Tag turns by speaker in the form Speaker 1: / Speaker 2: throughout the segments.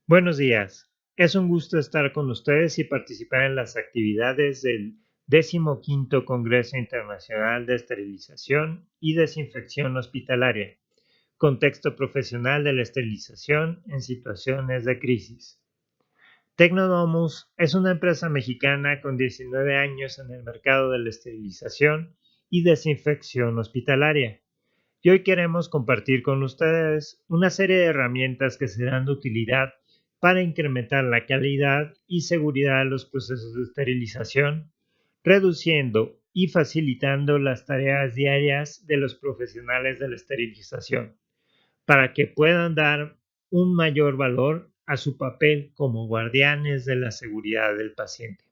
Speaker 1: Buenos días. Es un gusto estar con ustedes y participar en las actividades del 15º Congreso Internacional de Esterilización y Desinfección Hospitalaria, contexto profesional de la esterilización en situaciones de crisis. Tecnodomus es una empresa mexicana con 19 años en el mercado de la esterilización y desinfección hospitalaria. Y hoy queremos compartir con ustedes una serie de herramientas que serán de utilidad para incrementar la calidad y seguridad de los procesos de esterilización, reduciendo y facilitando las tareas diarias de los profesionales de la esterilización, para que puedan dar un mayor valor a su papel como guardianes de la seguridad del paciente.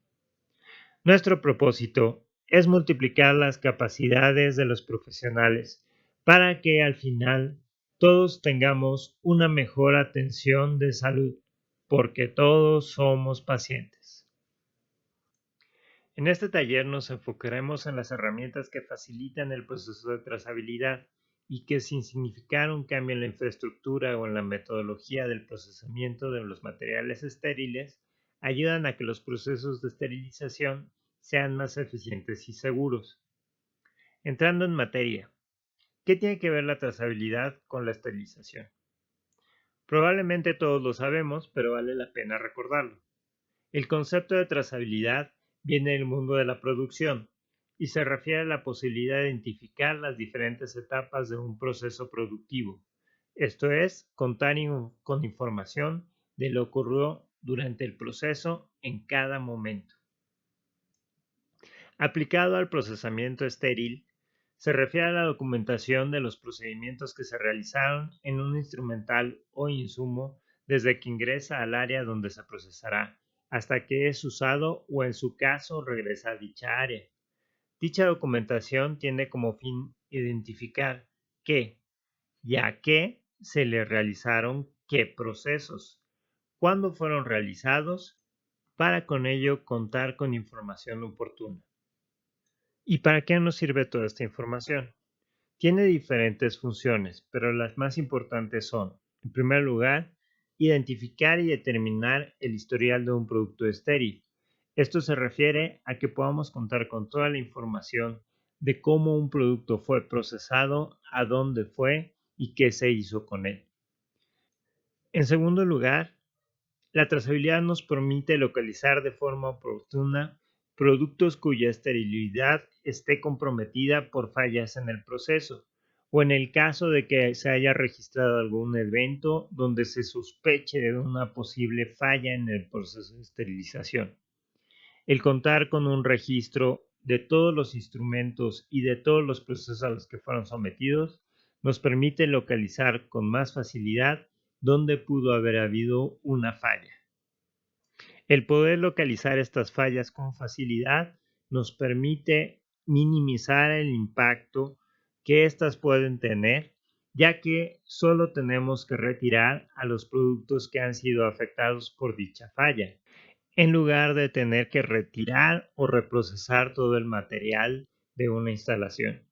Speaker 1: Nuestro propósito es multiplicar las capacidades de los profesionales para que al final todos tengamos una mejor atención de salud, porque todos somos pacientes. En este taller nos enfocaremos en las herramientas que facilitan el proceso de trazabilidad y que, sin significar un cambio en la infraestructura o en la metodología del procesamiento de los materiales estériles, ayudan a que los procesos de esterilización sean más eficientes y seguros. Entrando en materia, ¿qué tiene que ver la trazabilidad con la esterilización? Probablemente todos lo sabemos, pero vale la pena recordarlo. El concepto de trazabilidad viene del mundo de la producción y se refiere a la posibilidad de identificar las diferentes etapas de un proceso productivo, esto es, contar con información de lo que ocurrió durante el proceso en cada momento. Aplicado al procesamiento estéril, se refiere a la documentación de los procedimientos que se realizaron en un instrumental o insumo desde que ingresa al área donde se procesará hasta que es usado o, en su caso, regresa a dicha área. Dicha documentación tiene como fin identificar qué y a qué se le realizaron qué procesos, cuándo fueron realizados, para con ello contar con información oportuna. ¿Y para qué nos sirve toda esta información? Tiene diferentes funciones, pero las más importantes son, en primer lugar, identificar y determinar el historial de un producto estéril. Esto se refiere a que podamos contar con toda la información de cómo un producto fue procesado, a dónde fue y qué se hizo con él. En segundo lugar, la trazabilidad nos permite localizar de forma oportuna productos cuya esterilidad esté comprometida por fallas en el proceso, o en el caso de que se haya registrado algún evento donde se sospeche de una posible falla en el proceso de esterilización. El contar con un registro de todos los instrumentos y de todos los procesos a los que fueron sometidos nos permite localizar con más facilidad dónde pudo haber habido una falla. El poder localizar estas fallas con facilidad nos permite minimizar el impacto que éstas pueden tener, ya que solo tenemos que retirar a los productos que han sido afectados por dicha falla, en lugar de tener que retirar o reprocesar todo el material de una instalación.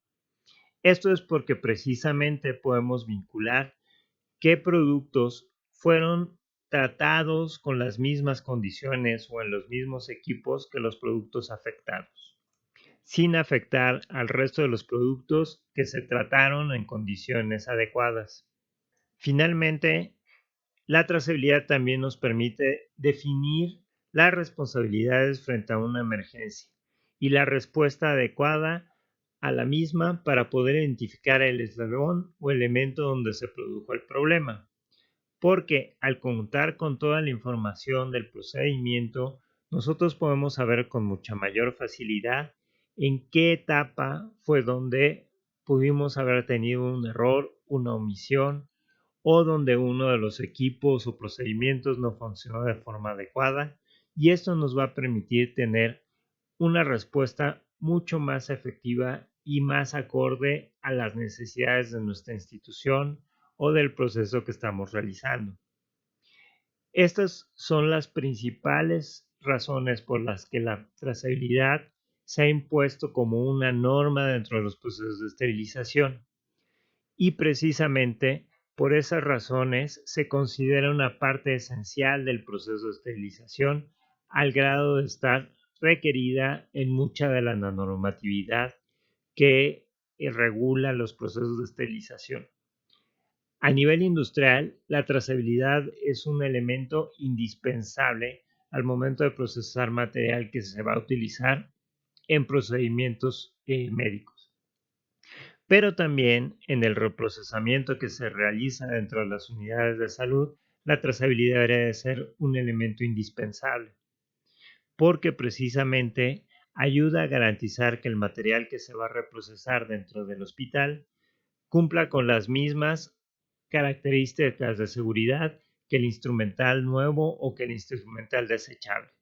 Speaker 1: Esto es porque precisamente podemos vincular qué productos fueron tratados con las mismas condiciones o en los mismos equipos que los productos afectados, sin afectar al resto de los productos que se trataron en condiciones adecuadas. Finalmente, la trazabilidad también nos permite definir las responsabilidades frente a una emergencia y la respuesta adecuada a la misma para poder identificar el eslabón o elemento donde se produjo el problema, porque al contar con toda la información del procedimiento, nosotros podemos saber con mucha mayor facilidad en qué etapa fue donde pudimos haber tenido un error, una omisión, o donde uno de los equipos o procedimientos no funcionó de forma adecuada, y esto nos va a permitir tener una respuesta mucho más efectiva y más acorde a las necesidades de nuestra institución o del proceso que estamos realizando. Estas son las principales razones por las que la trazabilidad se ha impuesto como una norma dentro de los procesos de esterilización, y precisamente Por esas razones, se considera una parte esencial del proceso de esterilización al grado de estar requerida en mucha de la normatividad que regula los procesos de esterilización. A nivel industrial, la trazabilidad es un elemento indispensable al momento de procesar material que se va a utilizar en procedimientos médicos. Pero también en el reprocesamiento que se realiza dentro de las unidades de salud, la trazabilidad debe ser un elemento indispensable, porque precisamente ayuda a garantizar que el material que se va a reprocesar dentro del hospital cumpla con las mismas características de seguridad que el instrumental nuevo o que el instrumental desechable.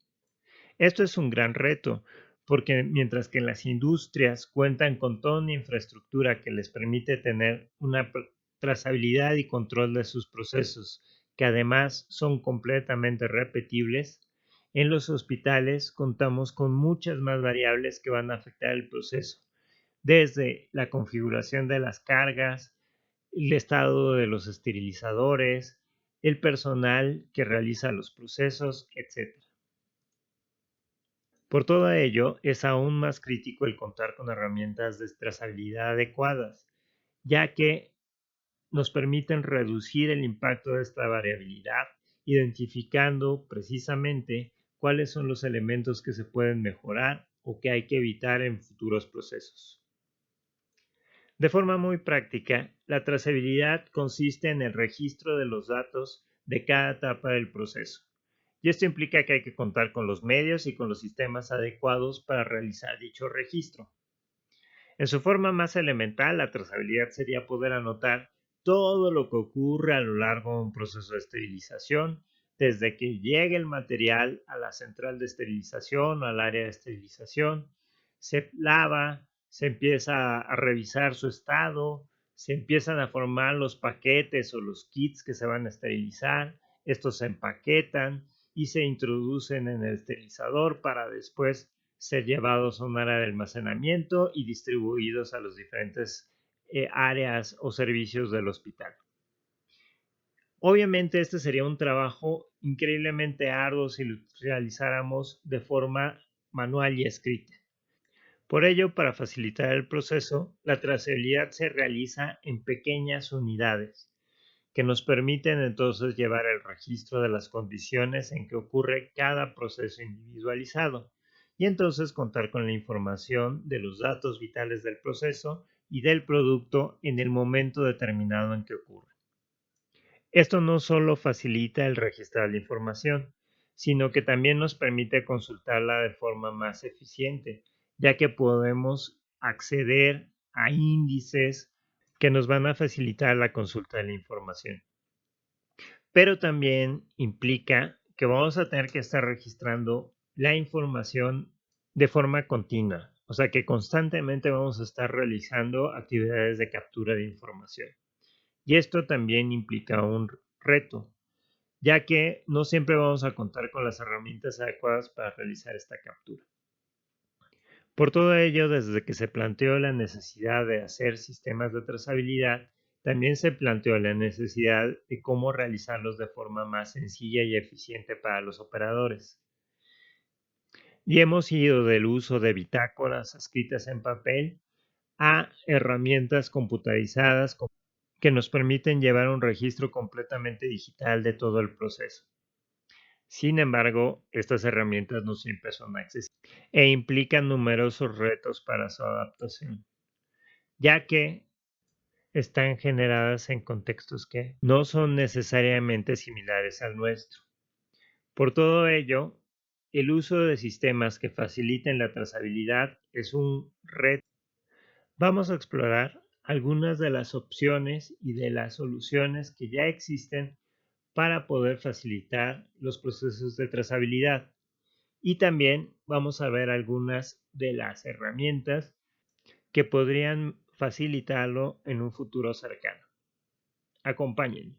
Speaker 1: Esto es un gran reto, porque mientras que las industrias cuentan con toda una infraestructura que les permite tener una trazabilidad y control de sus procesos, que además son completamente repetibles, en los hospitales contamos con muchas más variables que van a afectar el proceso, desde la configuración de las cargas, el estado de los esterilizadores, el personal que realiza los procesos, etc. Por todo ello, es aún más crítico el contar con herramientas de trazabilidad adecuadas, ya que nos permiten reducir el impacto de esta variabilidad, identificando precisamente cuáles son los elementos que se pueden mejorar o que hay que evitar en futuros procesos. De forma muy práctica, la trazabilidad consiste en el registro de los datos de cada etapa del proceso. Y esto implica que hay que contar con los medios y con los sistemas adecuados para realizar dicho registro. En su forma más elemental, la trazabilidad sería poder anotar todo lo que ocurre a lo largo de un proceso de esterilización, desde que llegue el material a la central de esterilización o al área de esterilización, se lava, se empieza a revisar su estado, se empiezan a formar los paquetes o los kits que se van a esterilizar, estos se empaquetan y se introducen en el esterilizador para después ser llevados a un área de almacenamiento y distribuidos a las diferentes áreas o servicios del hospital. Obviamente este sería un trabajo increíblemente arduo si lo realizáramos de forma manual y escrita. Por ello, para facilitar el proceso, la trazabilidad se realiza en pequeñas unidades que nos permiten entonces llevar el registro de las condiciones en que ocurre cada proceso individualizado y entonces contar con la información de los datos vitales del proceso y del producto en el momento determinado en que ocurre. Esto no solo facilita el registrar la información, sino que también nos permite consultarla de forma más eficiente, ya que podemos acceder a índices que nos van a facilitar la consulta de la información. Pero también implica que vamos a tener que estar registrando la información de forma continua, o sea que constantemente vamos a estar realizando actividades de captura de información. Y esto también implica un reto, ya que no siempre vamos a contar con las herramientas adecuadas para realizar esta captura. Por todo ello, desde que se planteó la necesidad de hacer sistemas de trazabilidad, también se planteó la necesidad de cómo realizarlos de forma más sencilla y eficiente para los operadores. Y hemos ido del uso de bitácoras escritas en papel a herramientas computarizadas que nos permiten llevar un registro completamente digital de todo el proceso. Sin embargo, estas herramientas no siempre son accesibles e implican numerosos retos para su adaptación, ya que están generadas en contextos que no son necesariamente similares al nuestro. Por todo ello, el uso de sistemas que faciliten la trazabilidad es un reto. Vamos a explorar algunas de las opciones y de las soluciones que ya existen para poder facilitar los procesos de trazabilidad. Y también vamos a ver algunas de las herramientas que podrían facilitarlo en un futuro cercano. Acompáñenme.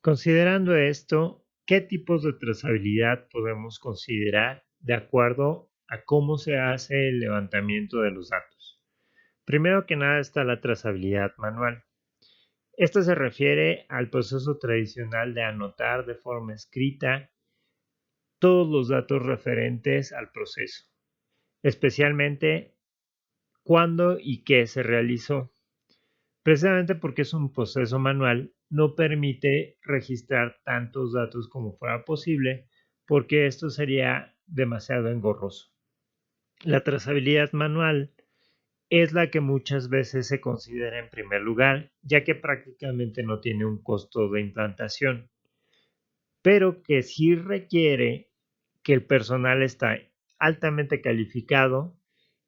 Speaker 1: Considerando esto, ¿qué tipos de trazabilidad podemos considerar de acuerdo a cómo se hace el levantamiento de los datos? Primero que nada está la trazabilidad manual. Esto se refiere al proceso tradicional de anotar de forma escrita todos los datos referentes al proceso, especialmente cuándo y qué se realizó. Precisamente porque es un proceso manual, no permite registrar tantos datos como fuera posible, porque esto sería demasiado engorroso. La trazabilidad manual es la que muchas veces se considera en primer lugar, ya que prácticamente no tiene un costo de implantación, pero que sí requiere que el personal está altamente calificado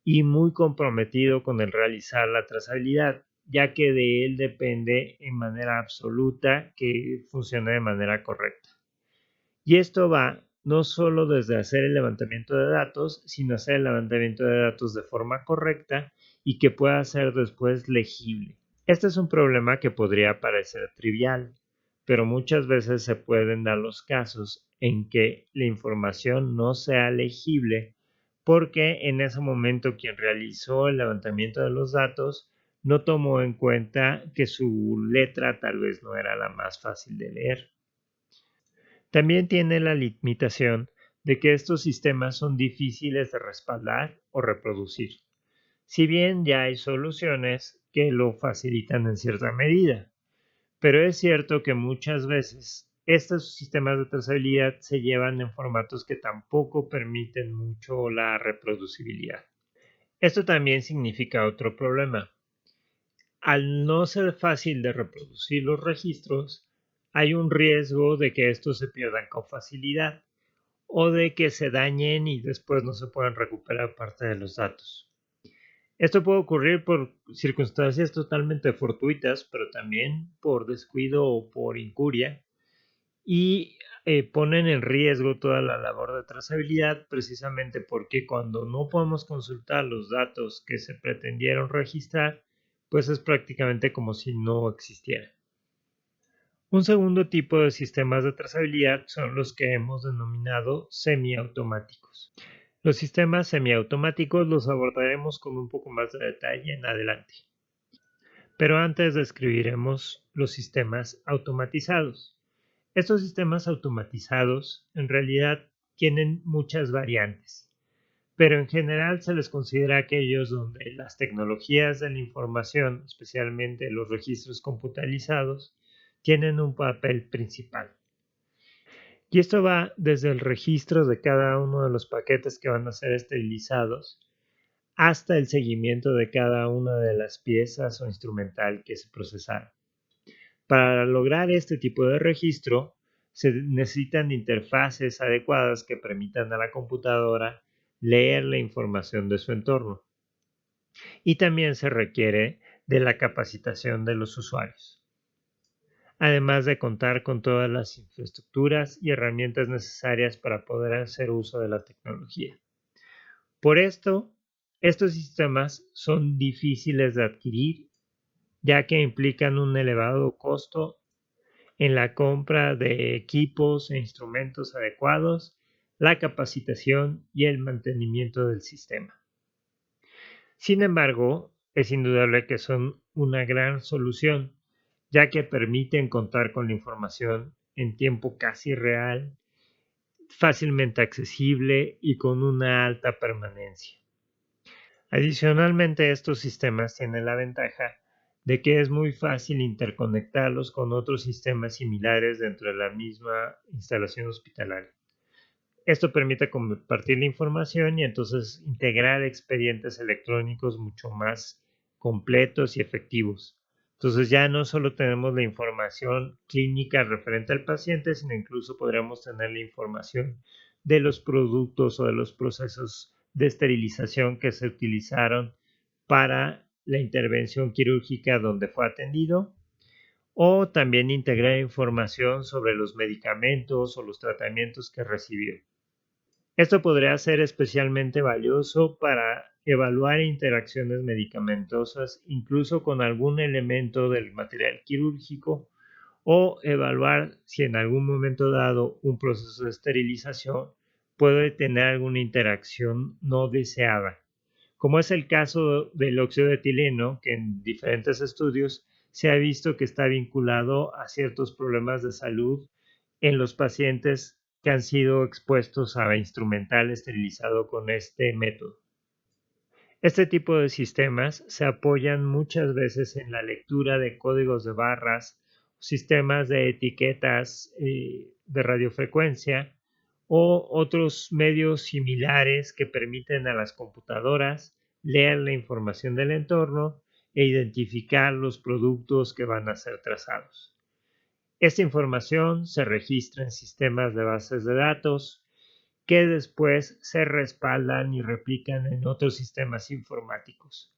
Speaker 1: y muy comprometido con el realizar la trazabilidad, ya que de él depende en manera absoluta que funcione de manera correcta. Y esto va no solo desde hacer el levantamiento de datos, sino hacer el levantamiento de datos de forma correcta y que pueda ser después legible. Este es un problema que podría parecer trivial, pero muchas veces se pueden dar los casos en que la información no sea legible porque en ese momento quien realizó el levantamiento de los datos no tomó en cuenta que su letra tal vez no era la más fácil de leer. También tiene la limitación de que estos sistemas son difíciles de respaldar o reproducir, si bien ya hay soluciones que lo facilitan en cierta medida. Pero es cierto que muchas veces estos sistemas de trazabilidad se llevan en formatos que tampoco permiten mucho la reproducibilidad. Esto también significa otro problema. Al no ser fácil de reproducir los registros, hay un riesgo de que estos se pierdan con facilidad o de que se dañen y después no se puedan recuperar parte de los datos. Esto puede ocurrir por circunstancias totalmente fortuitas, pero también por descuido o por incuria, y ponen en riesgo toda la labor de trazabilidad precisamente porque cuando no podemos consultar los datos que se pretendieron registrar, pues es prácticamente como si no existieran. Un segundo tipo de sistemas de trazabilidad son los que hemos denominado semiautomáticos. Los sistemas semiautomáticos los abordaremos con un poco más de detalle en adelante. Pero antes describiremos los sistemas automatizados. Estos sistemas automatizados en realidad tienen muchas variantes, pero en general se les considera aquellos donde las tecnologías de la información, especialmente los registros computalizados, tienen un papel principal. Y esto va desde el registro de cada uno de los paquetes que van a ser esterilizados hasta el seguimiento de cada una de las piezas o instrumental que se procesaron. Para lograr este tipo de registro, se necesitan interfaces adecuadas que permitan a la computadora leer la información de su entorno. Y también se requiere de la capacitación de los usuarios, además de contar con todas las infraestructuras y herramientas necesarias para poder hacer uso de la tecnología. Por esto, estos sistemas son difíciles de adquirir, ya que implican un elevado costo en la compra de equipos e instrumentos adecuados, la capacitación y el mantenimiento del sistema. Sin embargo, es indudable que son una gran solución, ya que permiten contar con la información en tiempo casi real, fácilmente accesible y con una alta permanencia. Adicionalmente, estos sistemas tienen la ventaja de que es muy fácil interconectarlos con otros sistemas similares dentro de la misma instalación hospitalaria. Esto permite compartir la información y entonces integrar expedientes electrónicos mucho más completos y efectivos. Entonces ya no solo tenemos la información clínica referente al paciente, sino incluso podríamos tener la información de los productos o de los procesos de esterilización que se utilizaron para la intervención quirúrgica donde fue atendido, o también integrar información sobre los medicamentos o los tratamientos que recibió. Esto podría ser especialmente valioso para evaluar interacciones medicamentosas, incluso con algún elemento del material quirúrgico, o evaluar si en algún momento dado un proceso de esterilización puede tener alguna interacción no deseada, como es el caso del óxido de etileno, que en diferentes estudios se ha visto que está vinculado a ciertos problemas de salud en los pacientes que han sido expuestos a instrumental esterilizado con este método. Este tipo de sistemas se apoyan muchas veces en la lectura de códigos de barras, sistemas de etiquetas de radiofrecuencia o otros medios similares que permiten a las computadoras leer la información del entorno e identificar los productos que van a ser trazados. Esta información se registra en sistemas de bases de datos que después se respaldan y replican en otros sistemas informáticos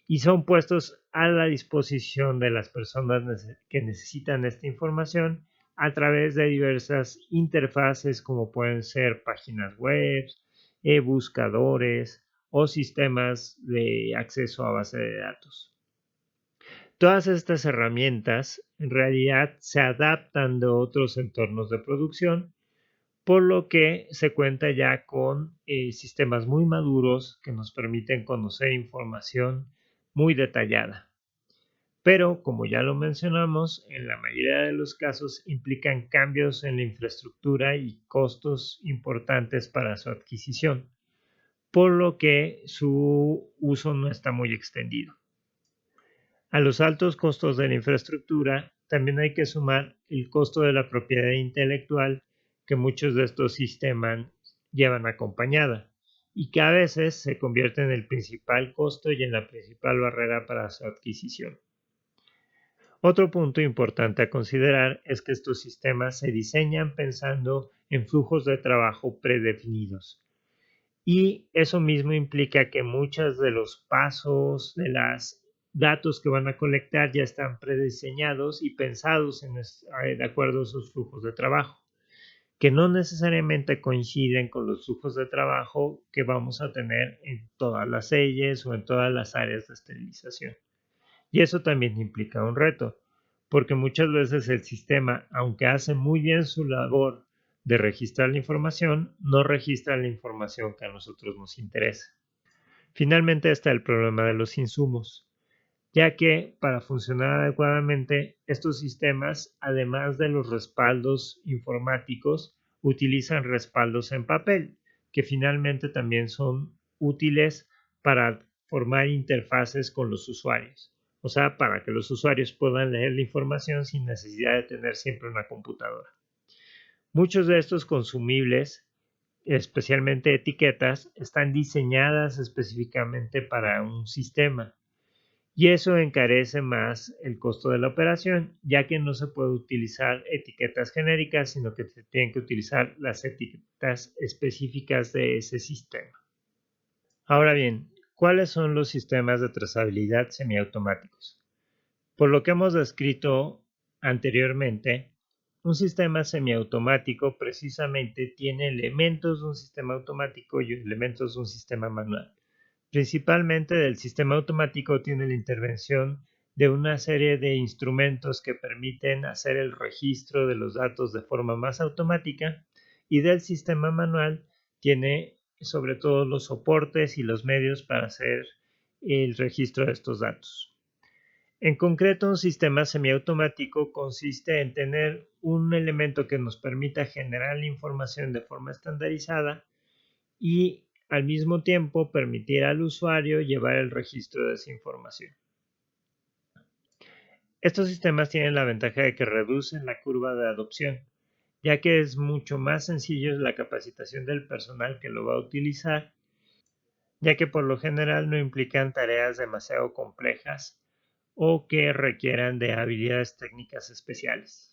Speaker 1: y son puestos a la disposición de las personas que necesitan esta información a través de diversas interfaces como pueden ser páginas web, buscadores o sistemas de acceso a base de datos. Todas estas herramientas en realidad se adaptan de otros entornos de producción, por lo que se cuenta ya con sistemas muy maduros que nos permiten conocer información muy detallada. Pero, como ya lo mencionamos, en la mayoría de los casos implican cambios en la infraestructura y costos importantes para su adquisición, por lo que su uso no está muy extendido. A los altos costos de la infraestructura también hay que sumar el costo de la propiedad intelectual que muchos de estos sistemas llevan acompañada y que a veces se convierte en el principal costo y en la principal barrera para su adquisición. Otro punto importante a considerar es que estos sistemas se diseñan pensando en flujos de trabajo predefinidos. Y eso mismo implica que muchos de los pasos de los datos que van a colectar ya están prediseñados y pensados de acuerdo a sus flujos de trabajo, que no necesariamente coinciden con los flujos de trabajo que vamos a tener en todas las leyes o en todas las áreas de esterilización. Y eso también implica un reto, porque muchas veces el sistema, aunque hace muy bien su labor de registrar la información, no registra la información que a nosotros nos interesa. Finalmente está el problema de los insumos, ya que para funcionar adecuadamente estos sistemas, además de los respaldos informáticos, utilizan respaldos en papel, que finalmente también son útiles para formar interfaces con los usuarios. O sea, para que los usuarios puedan leer la información sin necesidad de tener siempre una computadora. Muchos de estos consumibles, especialmente etiquetas, están diseñadas específicamente para un sistema y eso encarece más el costo de la operación, ya que no se puede utilizar etiquetas genéricas, sino que se tienen que utilizar las etiquetas específicas de ese sistema. Ahora bien, ¿cuáles son los sistemas de trazabilidad semiautomáticos? Por lo que hemos descrito anteriormente, un sistema semiautomático precisamente tiene elementos de un sistema automático y elementos de un sistema manual. Principalmente del sistema automático tiene la intervención de una serie de instrumentos que permiten hacer el registro de los datos de forma más automática y del sistema manual tiene sobre todo los soportes y los medios para hacer el registro de estos datos. En concreto, un sistema semiautomático consiste en tener un elemento que nos permita generar la información de forma estandarizada y al mismo tiempo permitir al usuario llevar el registro de esa información. Estos sistemas tienen la ventaja de que reducen la curva de adopción, ya que es mucho más sencillo la capacitación del personal que lo va a utilizar, ya que por lo general no implican tareas demasiado complejas o que requieran de habilidades técnicas especiales.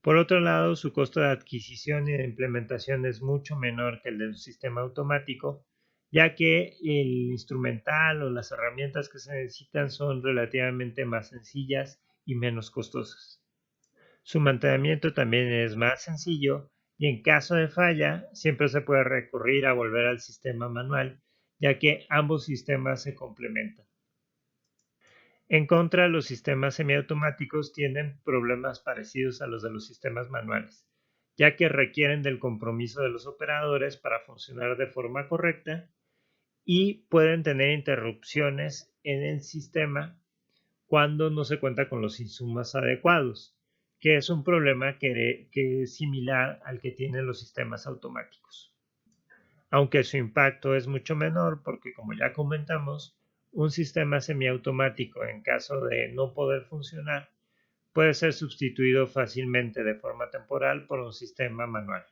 Speaker 1: Por otro lado, su costo de adquisición y de implementación es mucho menor que el de un sistema automático, ya que el instrumental o las herramientas que se necesitan son relativamente más sencillas y menos costosas. Su mantenimiento también es más sencillo y en caso de falla siempre se puede recurrir a volver al sistema manual, ya que ambos sistemas se complementan. En contra, los sistemas semiautomáticos tienen problemas parecidos a los de los sistemas manuales, ya que requieren del compromiso de los operadores para funcionar de forma correcta y pueden tener interrupciones en el sistema cuando no se cuenta con los insumos adecuados, que es un problema que es similar al que tienen los sistemas automáticos. Aunque su impacto es mucho menor porque, como ya comentamos, un sistema semiautomático, en caso de no poder funcionar, puede ser sustituido fácilmente de forma temporal por un sistema manual,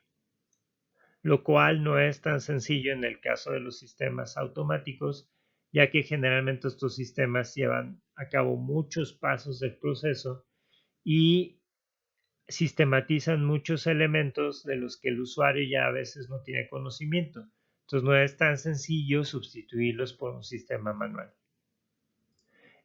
Speaker 1: lo cual no es tan sencillo en el caso de los sistemas automáticos, ya que generalmente estos sistemas llevan a cabo muchos pasos del proceso y sistematizan muchos elementos de los que el usuario ya a veces no tiene conocimiento. Entonces no es tan sencillo sustituirlos por un sistema manual.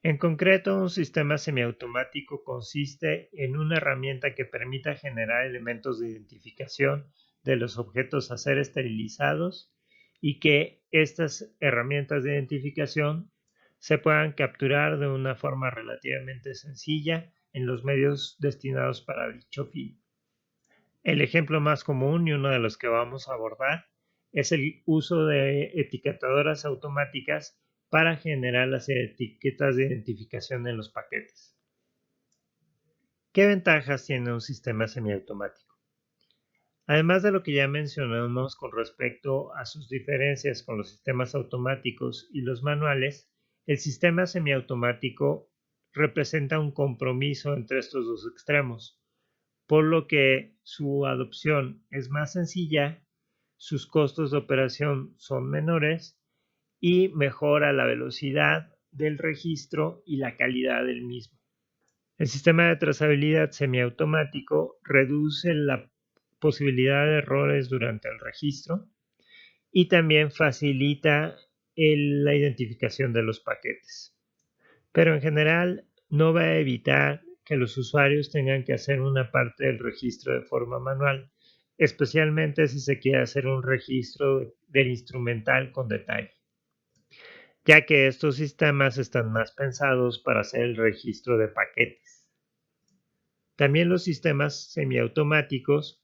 Speaker 1: En concreto, un sistema semiautomático consiste en una herramienta que permita generar elementos de identificación de los objetos a ser esterilizados y que estas herramientas de identificación se puedan capturar de una forma relativamente sencilla en los medios destinados para dicho fin. El ejemplo más común y uno de los que vamos a abordar es el uso de etiquetadoras automáticas para generar las etiquetas de identificación en los paquetes. ¿Qué ventajas tiene un sistema semiautomático? Además de lo que ya mencionamos con respecto a sus diferencias con los sistemas automáticos y los manuales, el sistema semiautomático representa un compromiso entre estos dos extremos, por lo que su adopción es más sencilla, sus costos de operación son menores y mejora la velocidad del registro y la calidad del mismo. El sistema de trazabilidad semiautomático reduce la posibilidad de errores durante el registro y también facilita la identificación de los paquetes. Pero en general no va a evitar que los usuarios tengan que hacer una parte del registro de forma manual, especialmente si se quiere hacer un registro del instrumental con detalle, ya que estos sistemas están más pensados para hacer el registro de paquetes. También los sistemas semiautomáticos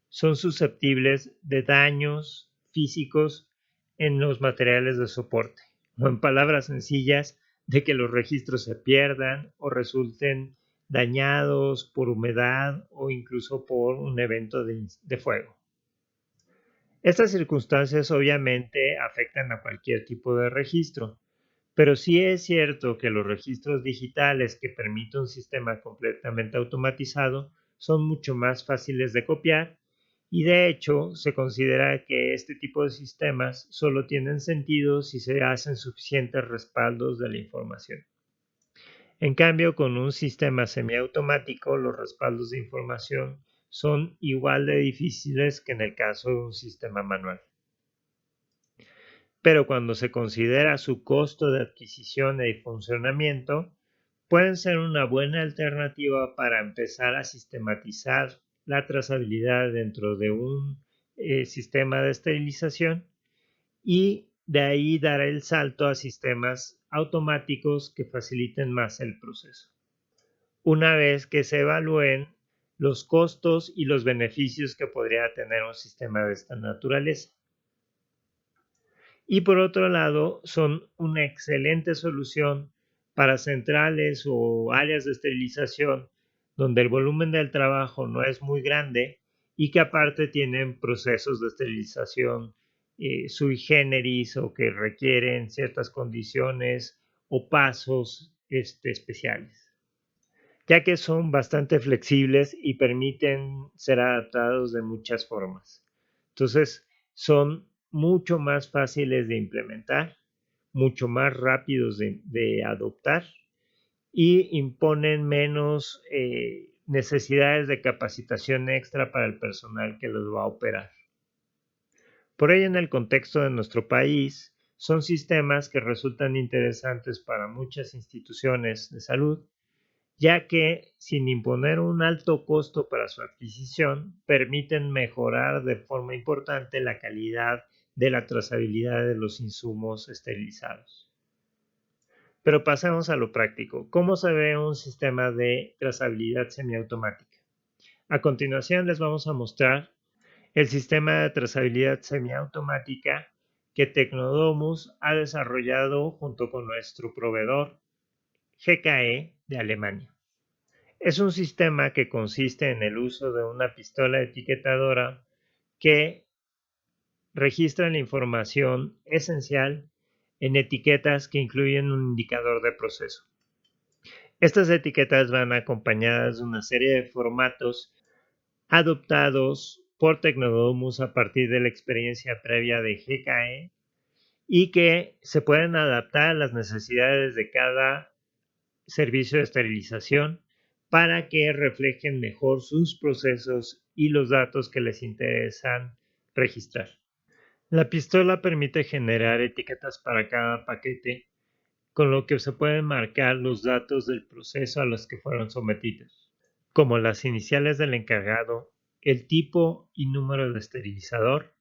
Speaker 1: son susceptibles de daños físicos en los materiales de soporte, o en palabras sencillas, de que los registros se pierdan o resulten dañados por humedad o incluso por un evento de fuego. Estas circunstancias obviamente afectan a cualquier tipo de registro, pero sí es cierto que los registros digitales que permite un sistema completamente automatizado son mucho más fáciles de copiar y de hecho se considera que este tipo de sistemas solo tienen sentido si se hacen suficientes respaldos de la información. En cambio, con un sistema semiautomático, los respaldos de información son igual de difíciles que en el caso de un sistema manual. Pero cuando se considera su costo de adquisición y funcionamiento, pueden ser una buena alternativa para empezar a sistematizar la trazabilidad dentro de un sistema de esterilización y de ahí dar el salto a sistemas automáticos que faciliten más el proceso. Una vez que se evalúen los costos y los beneficios que podría tener un sistema de esta naturaleza. Y por otro lado, son una excelente solución para centrales o áreas de esterilización donde el volumen del trabajo no es muy grande y que aparte tienen procesos de esterilización sui generis o que requieren ciertas condiciones o pasos especiales, ya que son bastante flexibles y permiten ser adaptados de muchas formas. Entonces, son mucho más fáciles de implementar, mucho más rápidos de adoptar y imponen menos necesidades de capacitación extra para el personal que los va a operar. Por ello, en el contexto de nuestro país, son sistemas que resultan interesantes para muchas instituciones de salud, ya que, sin imponer un alto costo para su adquisición, permiten mejorar de forma importante la calidad de la trazabilidad de los insumos esterilizados. Pero pasemos a lo práctico. ¿Cómo se ve un sistema de trazabilidad semiautomática? A continuación les vamos a mostrar el sistema de trazabilidad semiautomática que Tecnodomus ha desarrollado junto con nuestro proveedor GKE de Alemania. Es un sistema que consiste en el uso de una pistola etiquetadora que registra la información esencial en etiquetas que incluyen un indicador de proceso. Estas etiquetas van acompañadas de una serie de formatos adoptados por Tecnodomus a partir de la experiencia previa de GKE y que se pueden adaptar a las necesidades de cada servicio de esterilización para que reflejen mejor sus procesos y los datos que les interesan registrar. La pistola permite generar etiquetas para cada paquete, con lo que se pueden marcar los datos del proceso a los que fueron sometidos, como las iniciales del encargado, el tipo y número de esterilizador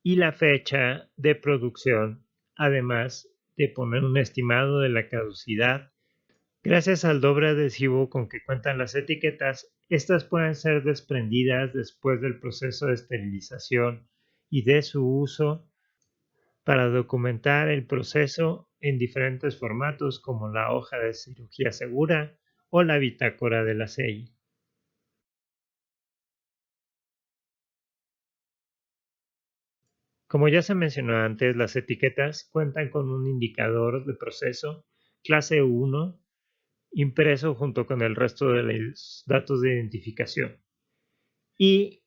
Speaker 1: y la fecha de producción, además de poner un estimado de la caducidad. Gracias al doble adhesivo con que cuentan las etiquetas, estas pueden ser desprendidas después del proceso de esterilización y de su uso para documentar el proceso en diferentes formatos como la hoja de cirugía segura o la bitácora de la CI. Como ya se mencionó antes, las etiquetas cuentan con un indicador de proceso clase 1 impreso junto con el resto de los datos de identificación. Y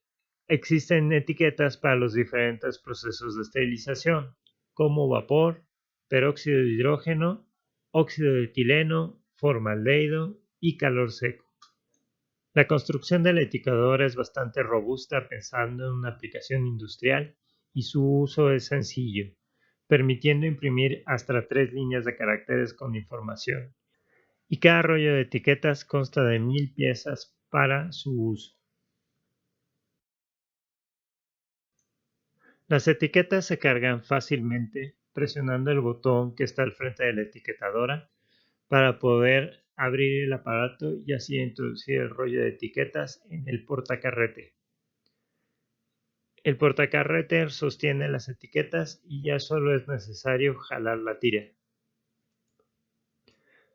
Speaker 1: existen etiquetas para los diferentes procesos de esterilización, como vapor, peróxido de hidrógeno, óxido de etileno, formaldehído y calor seco. La construcción del etiquetador es bastante robusta pensando en una aplicación industrial y su uso es sencillo, permitiendo imprimir hasta 3 líneas de caracteres con información. Y cada rollo de etiquetas consta de 1000 piezas para su uso. Las etiquetas se cargan fácilmente presionando el botón que está al frente de la etiquetadora para poder abrir el aparato y así introducir el rollo de etiquetas en el portacarrete. El portacarrete sostiene las etiquetas y ya solo es necesario jalar la tira.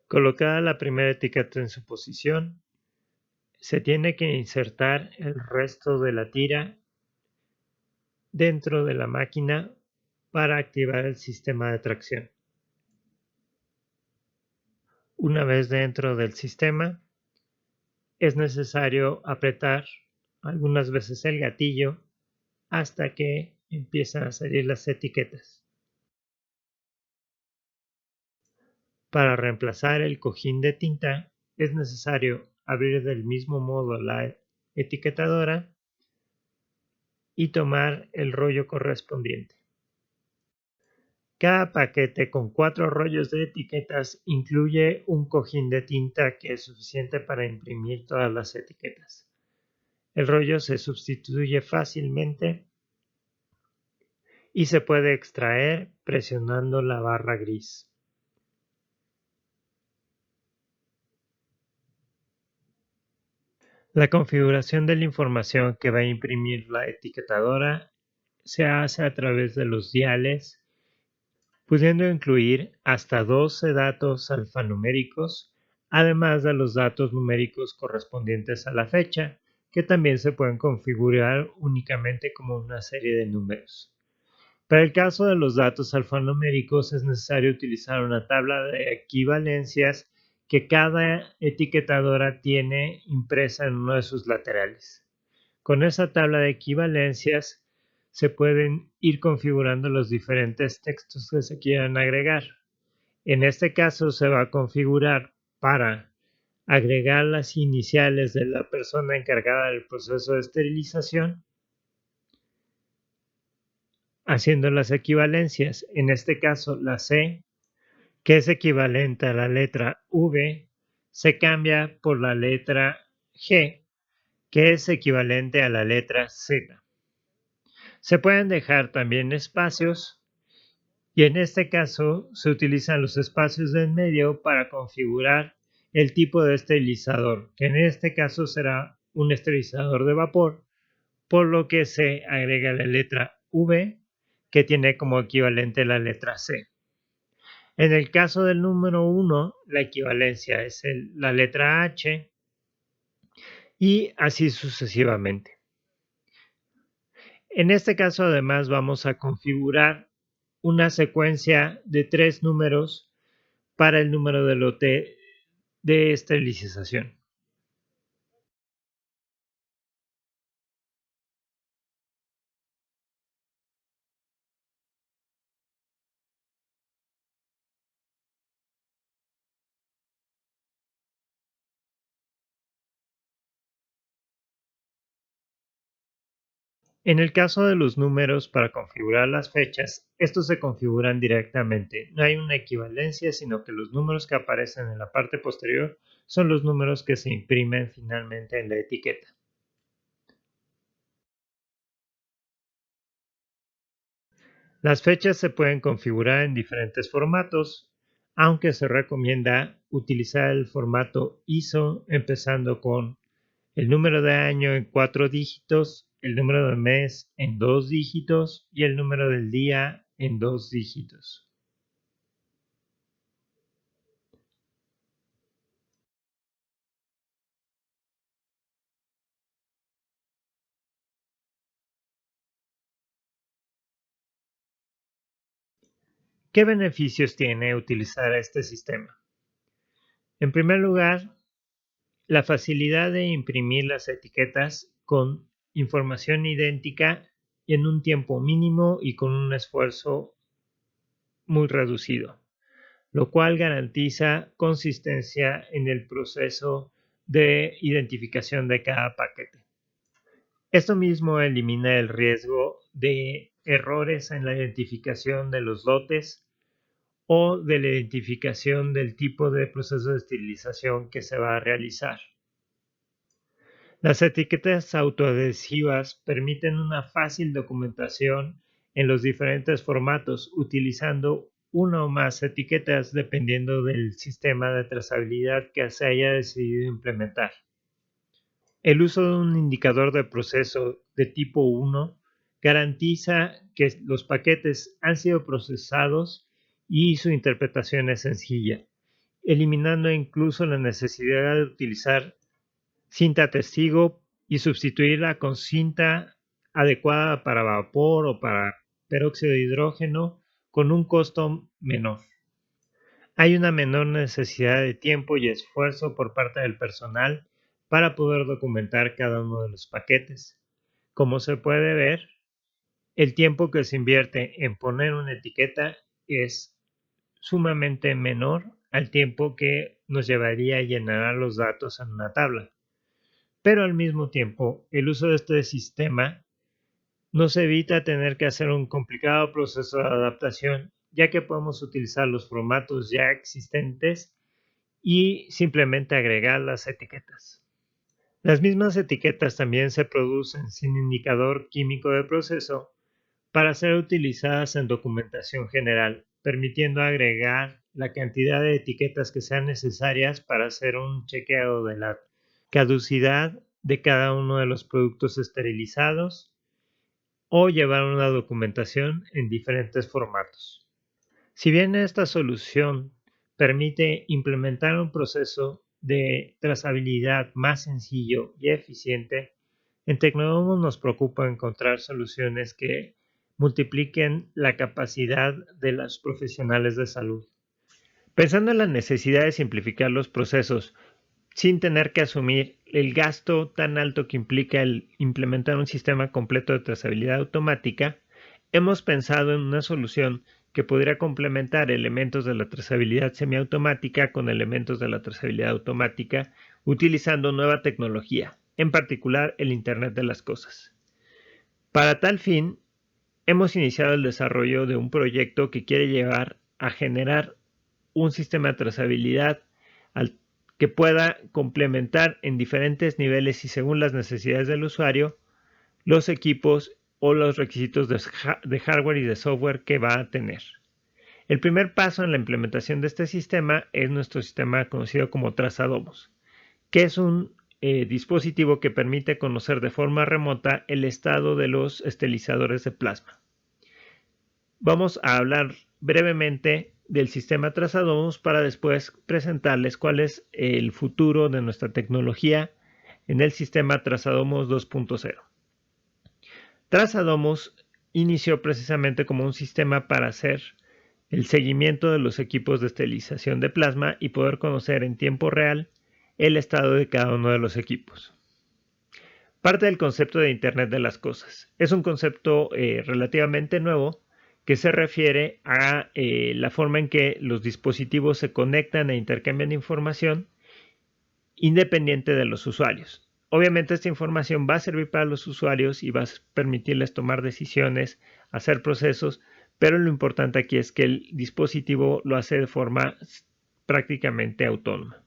Speaker 1: Colocada la primera etiqueta en su posición, se tiene que insertar el resto de la tira dentro de la máquina para activar el sistema de tracción. Una vez dentro del sistema, es necesario apretar algunas veces el gatillo hasta que empiezan a salir las etiquetas. Para reemplazar el cojín de tinta, es necesario abrir del mismo modo la etiquetadora y tomar el rollo correspondiente. Cada paquete con 4 rollos de etiquetas incluye un cojín de tinta que es suficiente para imprimir todas las etiquetas. El rollo se sustituye fácilmente y se puede extraer presionando la barra gris. La configuración de la información que va a imprimir la etiquetadora se hace a través de los diales, pudiendo incluir hasta 12 datos alfanuméricos, además de los datos numéricos correspondientes a la fecha, que también se pueden configurar únicamente como una serie de números. Para el caso de los datos alfanuméricos es necesario utilizar una tabla de equivalencias que cada etiquetadora tiene impresa en uno de sus laterales. Con esa tabla de equivalencias se pueden ir configurando los diferentes textos que se quieran agregar. En este caso se va a configurar para agregar las iniciales de la persona encargada del proceso de esterilización, haciendo las equivalencias. En este caso, la C, que es equivalente a la letra V, se cambia por la letra G, que es equivalente a la letra Z. Se pueden dejar también espacios y en este caso se utilizan los espacios de en medio para configurar el tipo de esterilizador, que en este caso será un esterilizador de vapor, por lo que se agrega la letra V, que tiene como equivalente la letra C. En el caso del número 1, la equivalencia es la letra H y así sucesivamente. En este caso, además, vamos a configurar una secuencia de 3 números para el número de lote de esterilización. En el caso de los números para configurar las fechas, estos se configuran directamente. No hay una equivalencia, sino que los números que aparecen en la parte posterior son los números que se imprimen finalmente en la etiqueta. Las fechas se pueden configurar en diferentes formatos, aunque se recomienda utilizar el formato ISO, empezando con el número de año en 4 dígitos, el número de mes en 2 dígitos y el número del día en 2 dígitos. ¿Qué beneficios tiene utilizar este sistema? En primer lugar, la facilidad de imprimir las etiquetas con información idéntica en un tiempo mínimo y con un esfuerzo muy reducido, lo cual garantiza consistencia en el proceso de identificación de cada paquete. Esto mismo elimina el riesgo de errores en la identificación de los lotes o de la identificación del tipo de proceso de esterilización que se va a realizar. Las etiquetas autoadhesivas permiten una fácil documentación en los diferentes formatos utilizando una o más etiquetas dependiendo del sistema de trazabilidad que se haya decidido implementar. El uso de un indicador de proceso de tipo 1 garantiza que los paquetes han sido procesados y su interpretación es sencilla, eliminando incluso la necesidad de utilizar cinta testigo y sustituirla con cinta adecuada para vapor o para peróxido de hidrógeno con un costo menor. Hay una menor necesidad de tiempo y esfuerzo por parte del personal para poder documentar cada uno de los paquetes. Como se puede ver, el tiempo que se invierte en poner una etiqueta es sumamente menor al tiempo que nos llevaría a llenar los datos en una tabla. Pero al mismo tiempo, el uso de este sistema nos evita tener que hacer un complicado proceso de adaptación, ya que podemos utilizar los formatos ya existentes y simplemente agregar las etiquetas. Las mismas etiquetas también se producen sin indicador químico de proceso para ser utilizadas en documentación general, permitiendo agregar la cantidad de etiquetas que sean necesarias para hacer un chequeo de la caducidad de cada uno de los productos esterilizados o llevar una documentación en diferentes formatos. Si bien esta solución permite implementar un proceso de trazabilidad más sencillo y eficiente, en Tecnodomo nos preocupa encontrar soluciones que multipliquen la capacidad de los profesionales de salud. Pensando en la necesidad de simplificar los procesos sin tener que asumir el gasto tan alto que implica el implementar un sistema completo de trazabilidad automática, hemos pensado en una solución que podría complementar elementos de la trazabilidad semiautomática con elementos de la trazabilidad automática utilizando nueva tecnología, en particular el Internet de las Cosas. Para tal fin, hemos iniciado el desarrollo de un proyecto que quiere llevar a generar un sistema de trazabilidad que pueda complementar en diferentes niveles y según las necesidades del usuario los equipos o los requisitos de hardware y de software que va a tener. El primer paso en la implementación de este sistema es nuestro sistema conocido como Trazadomos, que es un dispositivo que permite conocer de forma remota el estado de los esterilizadores de plasma. Vamos a hablar brevemente del sistema Trazadomus para después presentarles cuál es el futuro de nuestra tecnología en el sistema Trazadomus 2.0. Trazadomus inició precisamente como un sistema para hacer el seguimiento de los equipos de esterilización de plasma y poder conocer en tiempo real el estado de cada uno de los equipos. Parte del concepto de Internet de las Cosas. Es un concepto relativamente nuevo que se refiere a la forma en que los dispositivos se conectan e intercambian información independiente de los usuarios. Obviamente esta información va a servir para los usuarios y va a permitirles tomar decisiones, hacer procesos, pero lo importante aquí es que el dispositivo lo hace de forma prácticamente autónoma.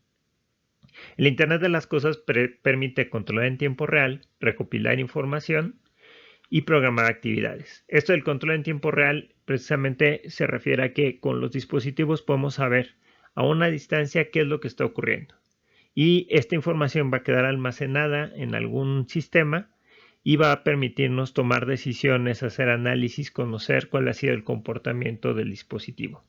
Speaker 1: El Internet de las Cosas permite controlar en tiempo real, recopilar información y programar actividades. Esto del control en tiempo real precisamente se refiere a que con los dispositivos podemos saber a una distancia qué es lo que está ocurriendo. Y esta información va a quedar almacenada en algún sistema y va a permitirnos tomar decisiones, hacer análisis, conocer cuál ha sido el comportamiento del dispositivo.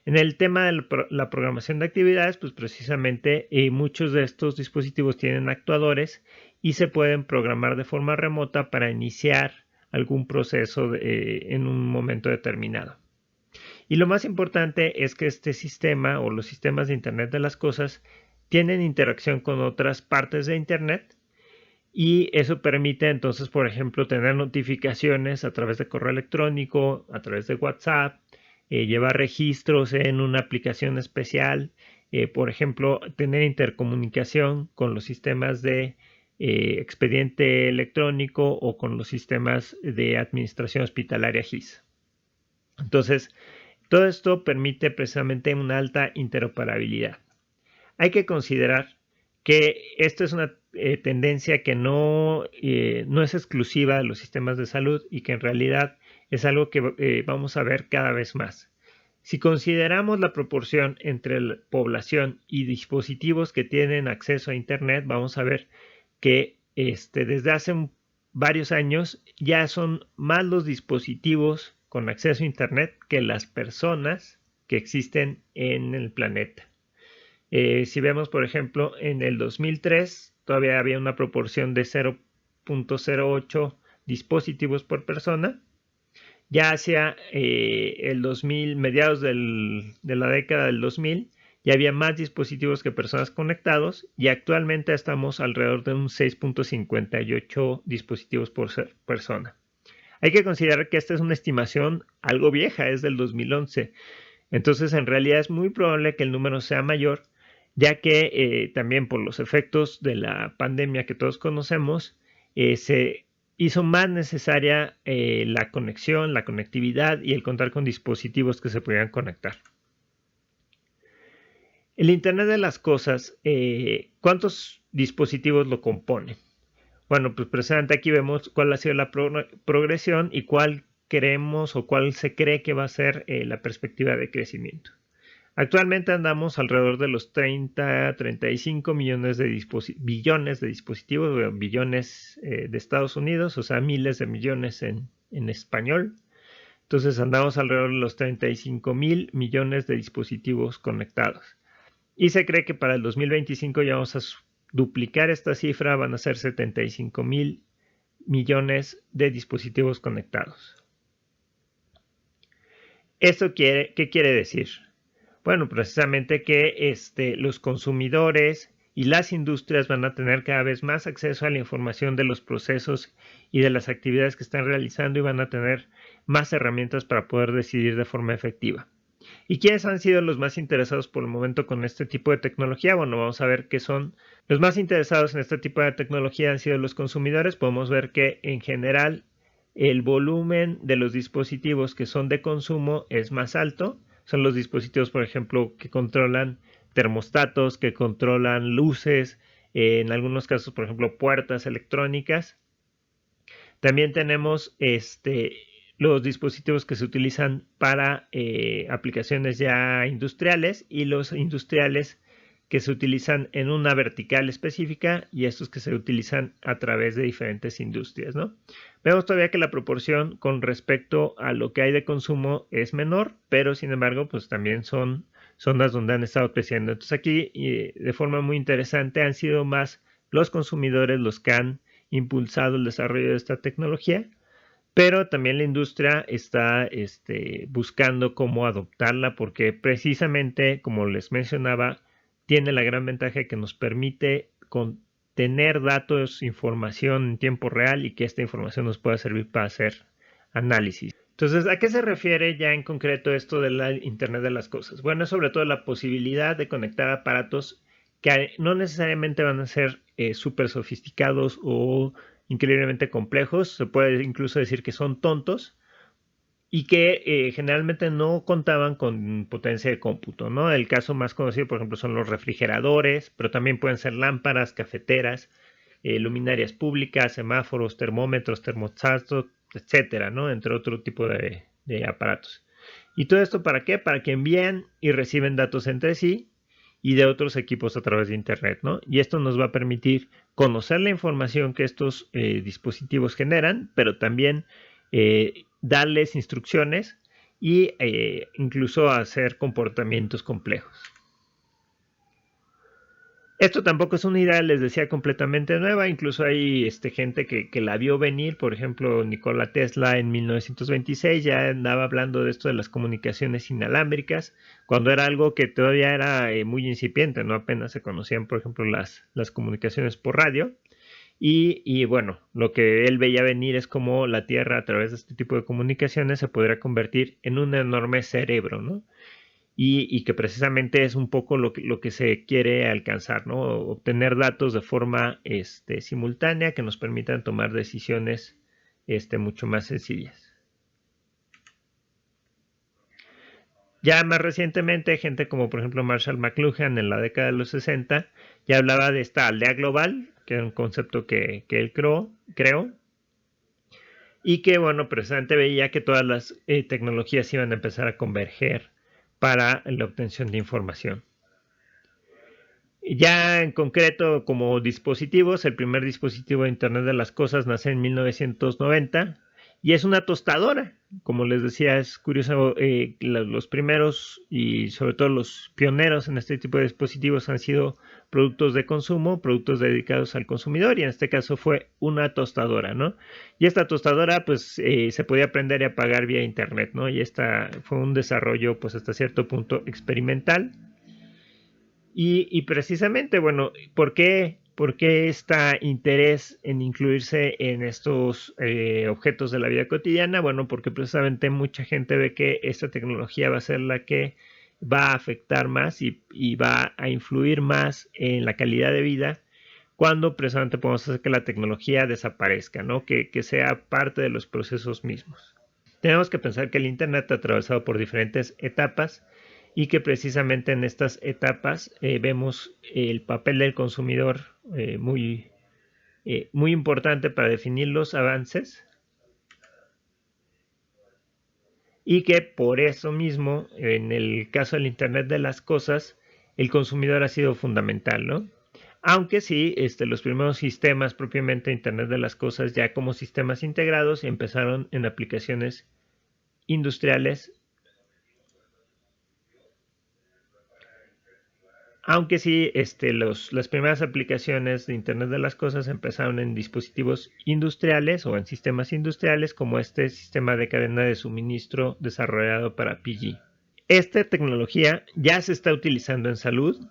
Speaker 1: En el tema de la programación de actividades, pues precisamente muchos de estos dispositivos tienen actuadores y se pueden programar de forma remota para iniciar algún proceso en un momento determinado. Y lo más importante es que este sistema o los sistemas de Internet de las Cosas tienen interacción con otras partes de Internet y eso permite entonces, por ejemplo, tener notificaciones a través de correo electrónico, a través de WhatsApp, llevar registros en una aplicación especial, por ejemplo, tener intercomunicación con los sistemas de expediente electrónico o con los sistemas de administración hospitalaria GIS. Entonces, todo esto permite precisamente una alta interoperabilidad. Hay que considerar que esta es una tendencia que no es exclusiva de los sistemas de salud y que en realidad es algo que vamos a ver cada vez más. Si consideramos la proporción entre la población y dispositivos que tienen acceso a Internet, vamos a ver que desde hace varios años ya son más los dispositivos con acceso a Internet que las personas que existen en el planeta. Si vemos, por ejemplo, en el 2003 todavía había una proporción de 0.08 dispositivos por persona. Ya hacia el 2000, mediados de la década del 2000, ya había más dispositivos que personas conectados y actualmente estamos alrededor de un 6.58 dispositivos por persona. Hay que considerar que esta es una estimación algo vieja, es del 2011. Entonces, en realidad es muy probable que el número sea mayor, ya que también por los efectos de la pandemia que todos conocemos, se hizo más necesaria la conexión, la conectividad y el contar con dispositivos que se pudieran conectar. El Internet de las Cosas, ¿cuántos dispositivos lo componen? Bueno, pues precisamente aquí vemos cuál ha sido la progresión y cuál queremos o cuál se cree que va a ser la perspectiva de crecimiento. Actualmente andamos alrededor de los 35 millones de billones de dispositivos, billones de Estados Unidos, o sea, miles de millones en español. Entonces andamos alrededor de los 35.000 millones de dispositivos conectados. Y se cree que para el 2025 ya vamos a duplicar esta cifra, van a ser 75.000 millones de dispositivos conectados. ¿Esto qué quiere decir? Bueno, precisamente que los consumidores y las industrias van a tener cada vez más acceso a la información de los procesos y de las actividades que están realizando y van a tener más herramientas para poder decidir de forma efectiva. ¿Y quiénes han sido los más interesados por el momento con este tipo de tecnología? Bueno, vamos a ver qué son los más interesados en este tipo de tecnología han sido los consumidores. Podemos ver que en general el volumen de los dispositivos que son de consumo es más alto. Son los dispositivos, por ejemplo, que controlan termostatos, que controlan luces, en algunos casos, por ejemplo, puertas electrónicas. También tenemos los dispositivos que se utilizan para aplicaciones ya industriales y los industriales que se utilizan en una vertical específica y estos que se utilizan a través de diferentes industrias, ¿no? Vemos todavía que la proporción con respecto a lo que hay de consumo es menor, pero sin embargo, pues también son zonas donde han estado creciendo. Entonces aquí, de forma muy interesante, han sido más los consumidores los que han impulsado el desarrollo de esta tecnología, pero también la industria está buscando cómo adoptarla porque precisamente, como les mencionaba, tiene la gran ventaja que nos permite tener datos, información en tiempo real y que esta información nos pueda servir para hacer análisis. Entonces, ¿a qué se refiere ya en concreto esto de la Internet de las Cosas? Bueno, es sobre todo la posibilidad de conectar aparatos que no necesariamente van a ser súper sofisticados o increíblemente complejos, se puede incluso decir que son tontos y que generalmente no contaban con potencia de cómputo, ¿no? El caso más conocido, por ejemplo, son los refrigeradores, pero también pueden ser lámparas, cafeteras, luminarias públicas, semáforos, termómetros, termostatos, etcétera, ¿no? Entre otro tipo de aparatos. ¿Y todo esto para qué? Para que envíen y reciben datos entre sí y de otros equipos a través de Internet, ¿no? Y esto nos va a permitir conocer la información que estos dispositivos generan, pero también darles instrucciones y incluso hacer comportamientos complejos. Esto tampoco es una idea, les decía, completamente nueva. Incluso hay gente que la vio venir. Por ejemplo, Nikola Tesla en 1926 ya andaba hablando de esto de las comunicaciones inalámbricas, cuando era algo que todavía era muy incipiente, ¿no? Apenas se conocían, por ejemplo, las comunicaciones por radio. Y bueno, lo que él veía venir es cómo la Tierra, a través de este tipo de comunicaciones, se podría convertir en un enorme cerebro, ¿no? Y que precisamente es un poco lo que se quiere alcanzar, ¿no? Obtener datos de forma simultánea que nos permitan tomar decisiones mucho más sencillas. Ya más recientemente, gente como por ejemplo Marshall McLuhan en la década de los 60 ya hablaba de esta aldea global, que era un concepto que él creó, y que, bueno, precisamente veía que todas las tecnologías iban a empezar a converger para la obtención de información. Ya en concreto, como dispositivos, el primer dispositivo de Internet de las Cosas nace en 1990 y es una tostadora. Como les decía, es curioso, los primeros y sobre todo los pioneros en este tipo de dispositivos han sido productos de consumo, productos dedicados al consumidor, y en este caso fue una tostadora, ¿no? Y esta tostadora pues se podía prender y apagar vía Internet, ¿no? Y esta fue un desarrollo pues hasta cierto punto experimental. Y precisamente, bueno, ¿por qué este interés en incluirse en estos objetos de la vida cotidiana? Bueno, porque precisamente mucha gente ve que esta tecnología va a ser la que va a afectar más y va a influir más en la calidad de vida cuando precisamente podemos hacer que la tecnología desaparezca, ¿no? Que sea parte de los procesos mismos. Tenemos que pensar que el Internet ha atravesado por diferentes etapas y que precisamente en estas etapas vemos el papel del consumidor muy importante para definir los avances, y que por eso mismo, en el caso del Internet de las Cosas, el consumidor ha sido fundamental, ¿no? Aunque sí, los primeros sistemas propiamente de Internet de las Cosas, ya como sistemas integrados, empezaron en aplicaciones industriales. Aunque sí, las primeras aplicaciones de Internet de las Cosas empezaron en dispositivos industriales o en sistemas industriales, como este sistema de cadena de suministro desarrollado para PG. Esta tecnología ya se está utilizando en salud.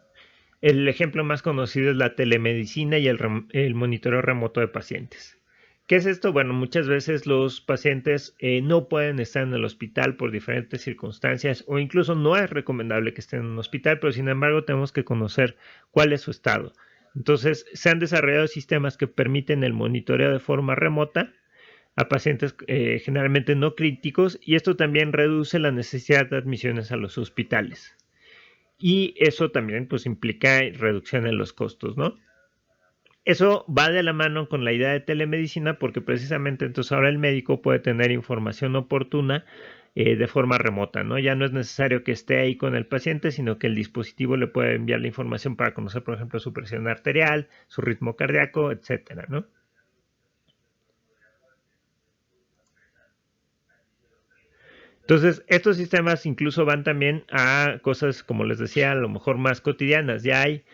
Speaker 1: El ejemplo más conocido es la telemedicina y el monitoreo remoto de pacientes. ¿Qué es esto? Bueno, muchas veces los pacientes no pueden estar en el hospital por diferentes circunstancias, o incluso no es recomendable que estén en un hospital, pero sin embargo tenemos que conocer cuál es su estado. Entonces, se han desarrollado sistemas que permiten el monitoreo de forma remota a pacientes generalmente no críticos, y esto también reduce la necesidad de admisiones a los hospitales. Y eso también pues implica reducción en los costos, ¿no? Eso va de la mano con la idea de telemedicina, porque precisamente entonces ahora el médico puede tener información oportuna de forma remota, ¿no? Ya no es necesario que esté ahí con el paciente, sino que el dispositivo le puede enviar la información para conocer, por ejemplo, su presión arterial, su ritmo cardíaco, etcétera, ¿no? Entonces, estos sistemas incluso van también a cosas, como les decía, a lo mejor más cotidianas. Ya hay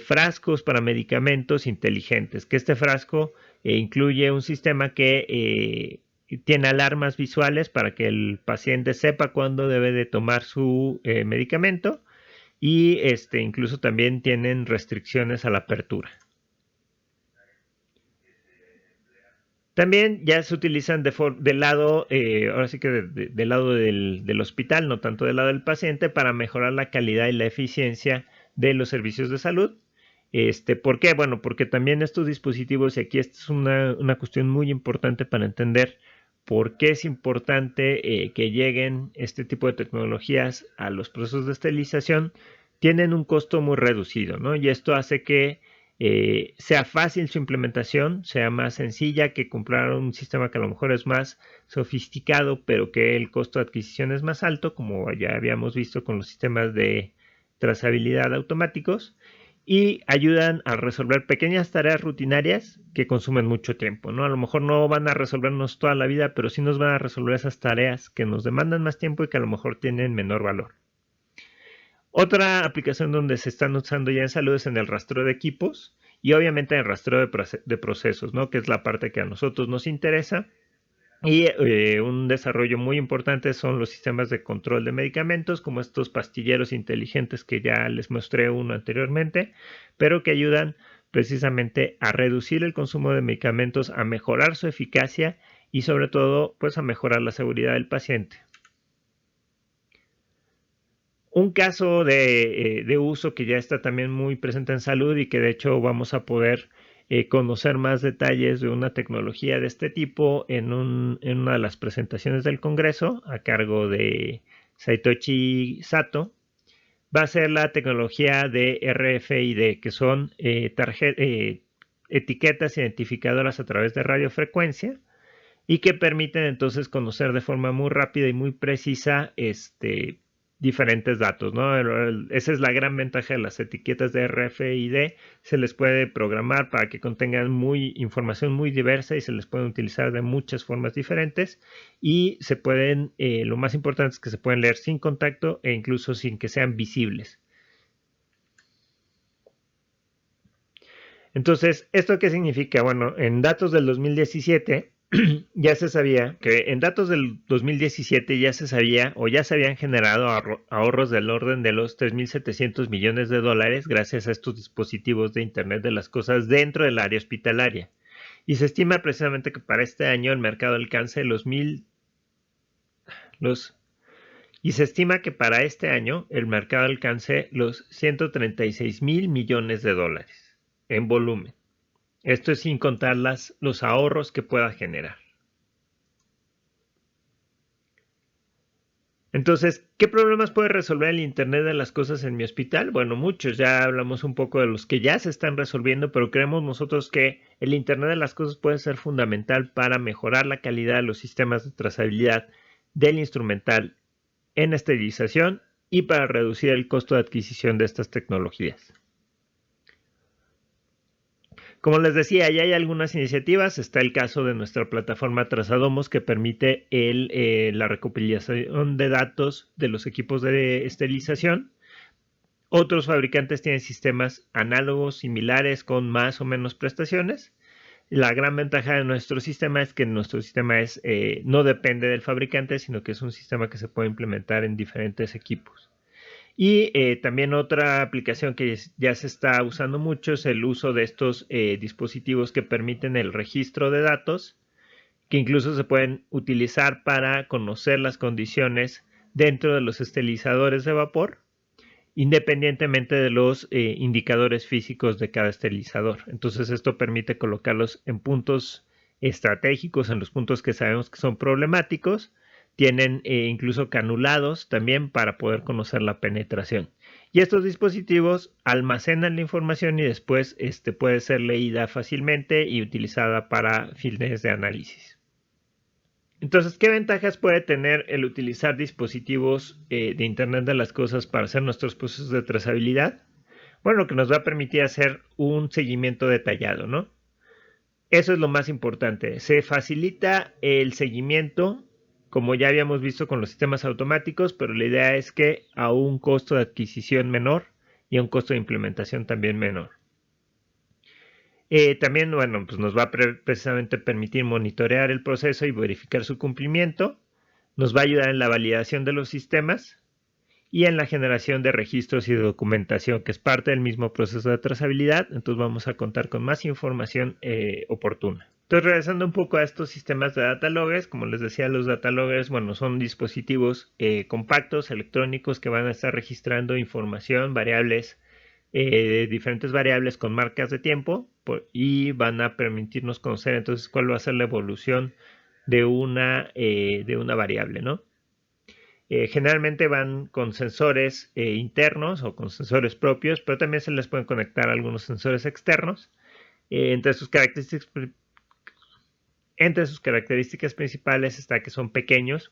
Speaker 1: frascos para medicamentos inteligentes, que este frasco incluye un sistema que tiene alarmas visuales para que el paciente sepa cuándo debe de tomar su medicamento y incluso también tienen restricciones a la apertura. También ya se utilizan del lado, ahora sí que del lado del hospital, no tanto del lado del paciente, para mejorar la calidad y la eficiencia de los servicios de salud. ¿Por qué? Bueno, porque también estos dispositivos, y aquí esta es una cuestión muy importante para entender por qué es importante que lleguen este tipo de tecnologías a los procesos de esterilización, tienen un costo muy reducido, ¿no? Y esto hace que sea fácil su implementación, sea más sencilla que comprar un sistema que a lo mejor es más sofisticado, pero que el costo de adquisición es más alto, como ya habíamos visto con los sistemas de trazabilidad automáticos, y ayudan a resolver pequeñas tareas rutinarias que consumen mucho tiempo, ¿no? A lo mejor no van a resolvernos toda la vida, pero sí nos van a resolver esas tareas que nos demandan más tiempo y que a lo mejor tienen menor valor. Otra aplicación donde se están usando ya en salud es en el rastreo de equipos y obviamente en el rastreo de procesos, ¿no? Que es la parte que a nosotros nos interesa. Y un desarrollo muy importante son los sistemas de control de medicamentos, como estos pastilleros inteligentes que ya les mostré uno anteriormente, pero que ayudan precisamente a reducir el consumo de medicamentos, a mejorar su eficacia y sobre todo pues a mejorar la seguridad del paciente. Un caso de uso que ya está también muy presente en salud y que de hecho vamos a poder conocer más detalles de una tecnología de este tipo en una de las presentaciones del Congreso a cargo de Saitoshi Sato, va a ser la tecnología de RFID, que son etiquetas identificadoras a través de radiofrecuencia y que permiten entonces conocer de forma muy rápida y muy precisa diferentes datos, ¿no? Esa es la gran ventaja de las etiquetas de RFID, se les puede programar para que contengan información muy diversa y se les pueden utilizar de muchas formas diferentes y se pueden, lo más importante es que se pueden leer sin contacto e incluso sin que sean visibles. Entonces, ¿esto qué significa? Bueno, en datos del 2017 ya se sabía que en datos del 2017 ya se sabía o ya se habían generado ahorros del orden de los 3.700 millones de dólares gracias a estos dispositivos de Internet de las Cosas dentro del área hospitalaria. Y se estima precisamente que para este año el mercado alcance y se estima que para este año el mercado alcance los 136 mil millones de dólares en volumen. Esto es sin contar los ahorros que pueda generar. Entonces, ¿qué problemas puede resolver el Internet de las Cosas en mi hospital? Bueno, muchos, ya hablamos un poco de los que ya se están resolviendo, pero creemos nosotros que el Internet de las Cosas puede ser fundamental para mejorar la calidad de los sistemas de trazabilidad del instrumental en esterilización y para reducir el costo de adquisición de estas tecnologías. Como les decía, ya hay algunas iniciativas. Está el caso de nuestra plataforma Trazadomos que permite la recopilación de datos de los equipos de esterilización. Otros fabricantes tienen sistemas análogos similares con más o menos prestaciones. La gran ventaja de nuestro sistema es que nuestro sistema no depende del fabricante, sino que es un sistema que se puede implementar en diferentes equipos. Y también otra aplicación que ya se está usando mucho es el uso de estos dispositivos que permiten el registro de datos, que incluso se pueden utilizar para conocer las condiciones dentro de los esterilizadores de vapor, independientemente de los indicadores físicos de cada esterilizador. Entonces esto permite colocarlos en puntos estratégicos, en los puntos que sabemos que son problemáticos. Tienen incluso canulados también para poder conocer la penetración. Y estos dispositivos almacenan la información y después puede ser leída fácilmente y utilizada para fines de análisis. Entonces, ¿qué ventajas puede tener el utilizar dispositivos de Internet de las Cosas para hacer nuestros procesos de trazabilidad? Bueno, que nos va a permitir hacer un seguimiento detallado, ¿no? Eso es lo más importante. Se facilita el seguimiento, como ya habíamos visto con los sistemas automáticos, pero la idea es que a un costo de adquisición menor y a un costo de implementación también menor. También, bueno, pues nos va a precisamente permitir monitorear el proceso y verificar su cumplimiento. Nos va a ayudar en la validación de los sistemas y en la generación de registros y de documentación, que es parte del mismo proceso de trazabilidad. Entonces vamos a contar con más información oportuna. Entonces, regresando un poco a estos sistemas de data loggers, como les decía, los data loggers, bueno, son dispositivos compactos, electrónicos, que van a estar registrando información, variables, diferentes variables con marcas de tiempo, y van a permitirnos conocer entonces cuál va a ser la evolución de una variable, ¿no? Generalmente van con sensores internos o con sensores propios, pero también se les pueden conectar algunos sensores externos. Entre sus características principales está que son pequeños,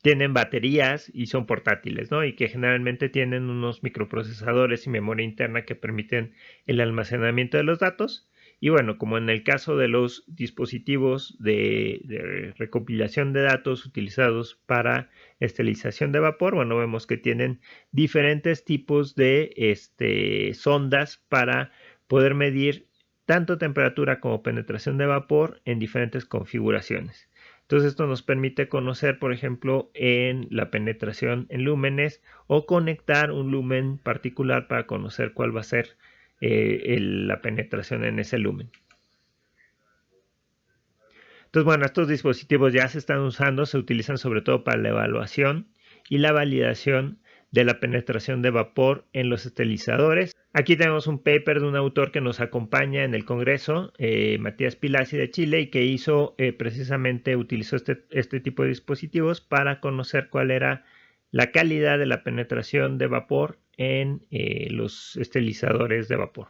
Speaker 1: tienen baterías y son portátiles, ¿no? Y que generalmente tienen unos microprocesadores y memoria interna que permiten el almacenamiento de los datos. Y bueno, como en el caso de los dispositivos de recopilación de datos utilizados para esterilización de vapor, bueno, vemos que tienen diferentes tipos de sondas para poder medir tanto temperatura como penetración de vapor en diferentes configuraciones. Entonces esto nos permite conocer, por ejemplo, en la penetración en lúmenes o conectar un lumen particular para conocer cuál va a ser la penetración en ese lumen. Entonces, bueno, estos dispositivos ya se están usando, se utilizan sobre todo para la evaluación y la validación de la penetración de vapor en los esterilizadores. Aquí tenemos un paper de un autor que nos acompaña en el Congreso, Matías Pilasi de Chile, y que precisamente utilizó este tipo de dispositivos para conocer cuál era la calidad de la penetración de vapor en los esterilizadores de vapor.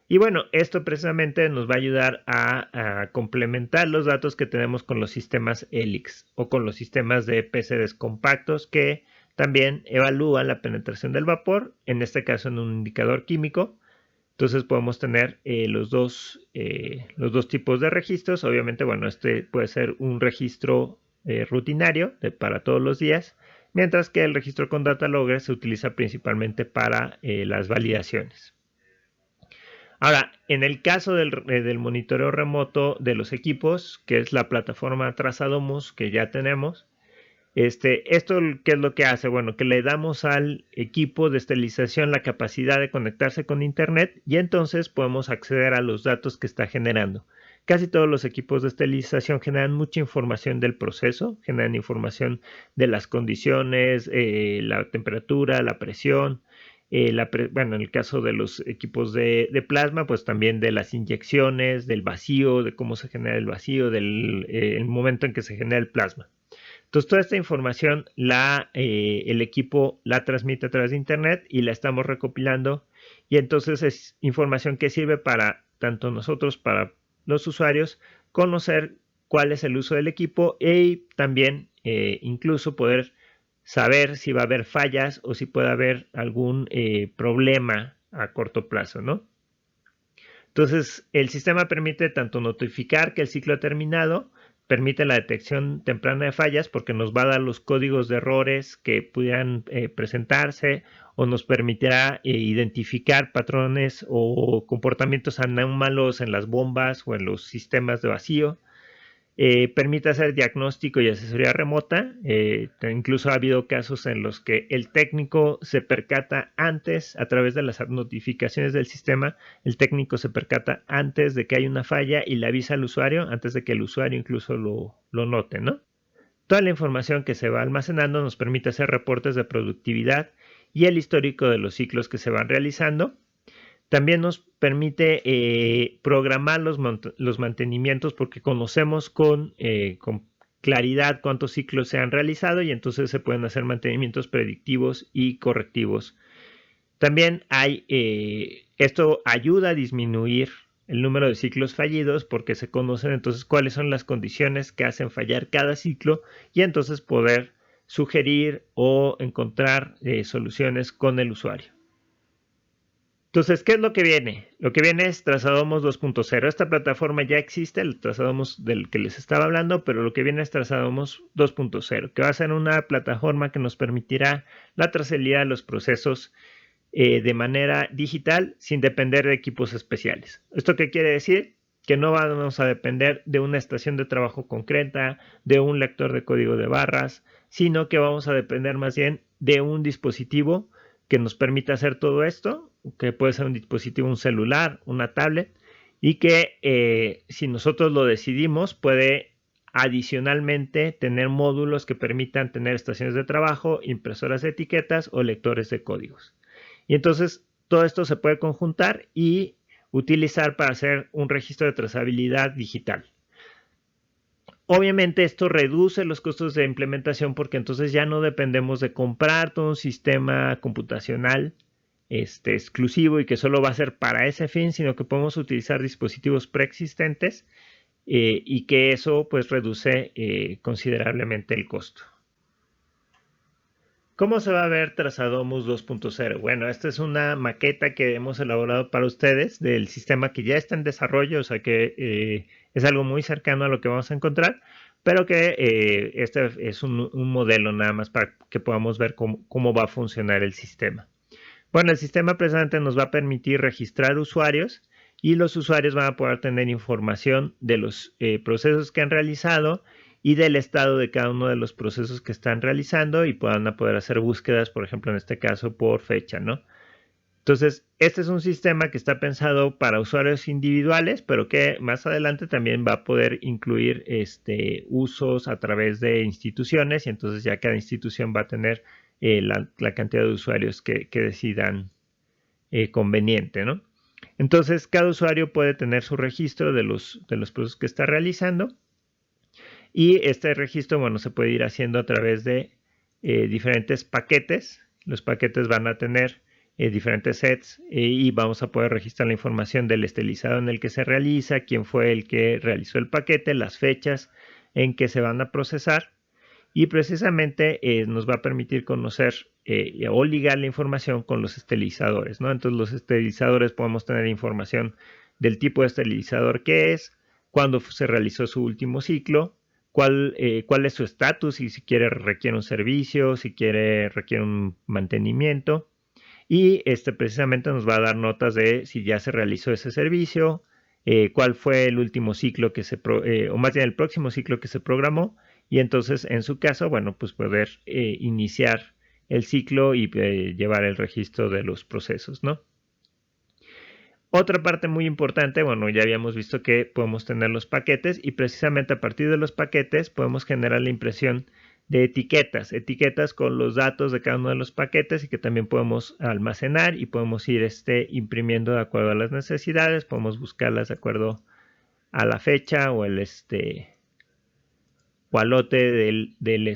Speaker 1: Y bueno, esto precisamente nos va a ayudar a complementar los datos que tenemos con los sistemas Helix o con los sistemas de PCDs compactos que también evalúan la penetración del vapor, en este caso en un indicador químico. Entonces podemos tener los dos tipos de registros. Obviamente, bueno, este puede ser un registro rutinario para todos los días, mientras que el registro con data logger se utiliza principalmente para las validaciones. Ahora, en el caso del monitoreo remoto de los equipos, que es la plataforma Trazadomus que ya tenemos, esto, ¿qué es lo que hace? Bueno, que le damos al equipo de esterilización la capacidad de conectarse con Internet y entonces podemos acceder a los datos que está generando. Casi todos los equipos de esterilización generan mucha información del proceso, generan información de las condiciones, la temperatura, la presión. Bueno, en el caso de los equipos de plasma, pues también de las inyecciones, del vacío, de cómo se genera el vacío, del el momento en que se genera el plasma. Entonces, toda esta información el equipo la transmite a través de Internet y la estamos recopilando. Y entonces es información que sirve para tanto nosotros, para los usuarios, conocer cuál es el uso del equipo y también incluso poder saber si va a haber fallas o si puede haber algún problema a corto plazo, ¿no? Entonces, el sistema permite tanto notificar que el ciclo ha terminado, permite la detección temprana de fallas porque nos va a dar los códigos de errores que pudieran presentarse o nos permitirá identificar patrones o comportamientos anómalos en las bombas o en los sistemas de vacío. Permite hacer diagnóstico y asesoría remota. Incluso ha habido casos en los que el técnico se percata antes, a través de las notificaciones del sistema, el técnico se percata antes de que hay una falla y le avisa al usuario, antes de que el usuario incluso lo note, ¿no? Toda la información que se va almacenando nos permite hacer reportes de productividad y el histórico de los ciclos que se van realizando. También nos permite programar los mantenimientos porque conocemos con claridad cuántos ciclos se han realizado y entonces se pueden hacer mantenimientos predictivos y correctivos. También esto ayuda a disminuir el número de ciclos fallidos, porque se conocen entonces cuáles son las condiciones que hacen fallar cada ciclo y entonces poder sugerir o encontrar soluciones con el usuario. Entonces, ¿qué es lo que viene? Lo que viene es Trazadomos 2.0. Esta plataforma ya existe, el Trazadomos del que les estaba hablando, pero lo que viene es Trazadomos 2.0, que va a ser una plataforma que nos permitirá la trazabilidad de los procesos de manera digital sin depender de equipos especiales. ¿Esto qué quiere decir? Que no vamos a depender de una estación de trabajo concreta, de un lector de código de barras, sino que vamos a depender más bien de un dispositivo que nos permita hacer todo esto, que puede ser un dispositivo, un celular, una tablet, y que si nosotros lo decidimos puede adicionalmente tener módulos que permitan tener estaciones de trabajo, impresoras de etiquetas o lectores de códigos. Y entonces todo esto se puede conjuntar y utilizar para hacer un registro de trazabilidad digital. Obviamente esto reduce los costos de implementación porque entonces ya no dependemos de comprar todo un sistema computacional exclusivo y que solo va a ser para ese fin, sino que podemos utilizar dispositivos preexistentes y que eso pues reduce considerablemente el costo. ¿Cómo se va a ver Trazadomos 2.0? Bueno, esta es una maqueta que hemos elaborado para ustedes del sistema que ya está en desarrollo, o sea que es algo muy cercano a lo que vamos a encontrar, pero que este es un modelo nada más para que podamos ver cómo va a funcionar el sistema. Bueno, el sistema precisamente nos va a permitir registrar usuarios y los usuarios van a poder tener información de los procesos que han realizado y del estado de cada uno de los procesos que están realizando y van a poder hacer búsquedas, por ejemplo, en este caso por fecha, ¿no? Entonces, este es un sistema que está pensado para usuarios individuales, pero que más adelante también va a poder incluir usos a través de instituciones y entonces ya cada institución va a tener la cantidad de usuarios que decidan conveniente, ¿no? Entonces, cada usuario puede tener su registro de los procesos que está realizando y este registro, bueno, se puede ir haciendo a través de diferentes paquetes. Los paquetes van a tener diferentes sets y vamos a poder registrar la información del estilizado en el que se realiza, quién fue el que realizó el paquete, las fechas en que se van a procesar y precisamente nos va a permitir conocer o ligar la información con los estilizadores, ¿no? Entonces los estilizadores podemos tener información del tipo de estilizador que es, cuándo se realizó su último ciclo, cuál es su estatus, si requiere un servicio, si requiere un mantenimiento y precisamente nos va a dar notas de si ya se realizó ese servicio, cuál fue el último ciclo que o más bien el próximo ciclo que se programó y entonces en su caso, bueno, pues poder iniciar el ciclo y llevar el registro de los procesos, ¿no? Otra parte muy importante, bueno, ya habíamos visto que podemos tener los paquetes y precisamente a partir de los paquetes podemos generar la impresión de etiquetas con los datos de cada uno de los paquetes y que también podemos almacenar y podemos ir imprimiendo de acuerdo a las necesidades, podemos buscarlas de acuerdo a la fecha o el o al lote de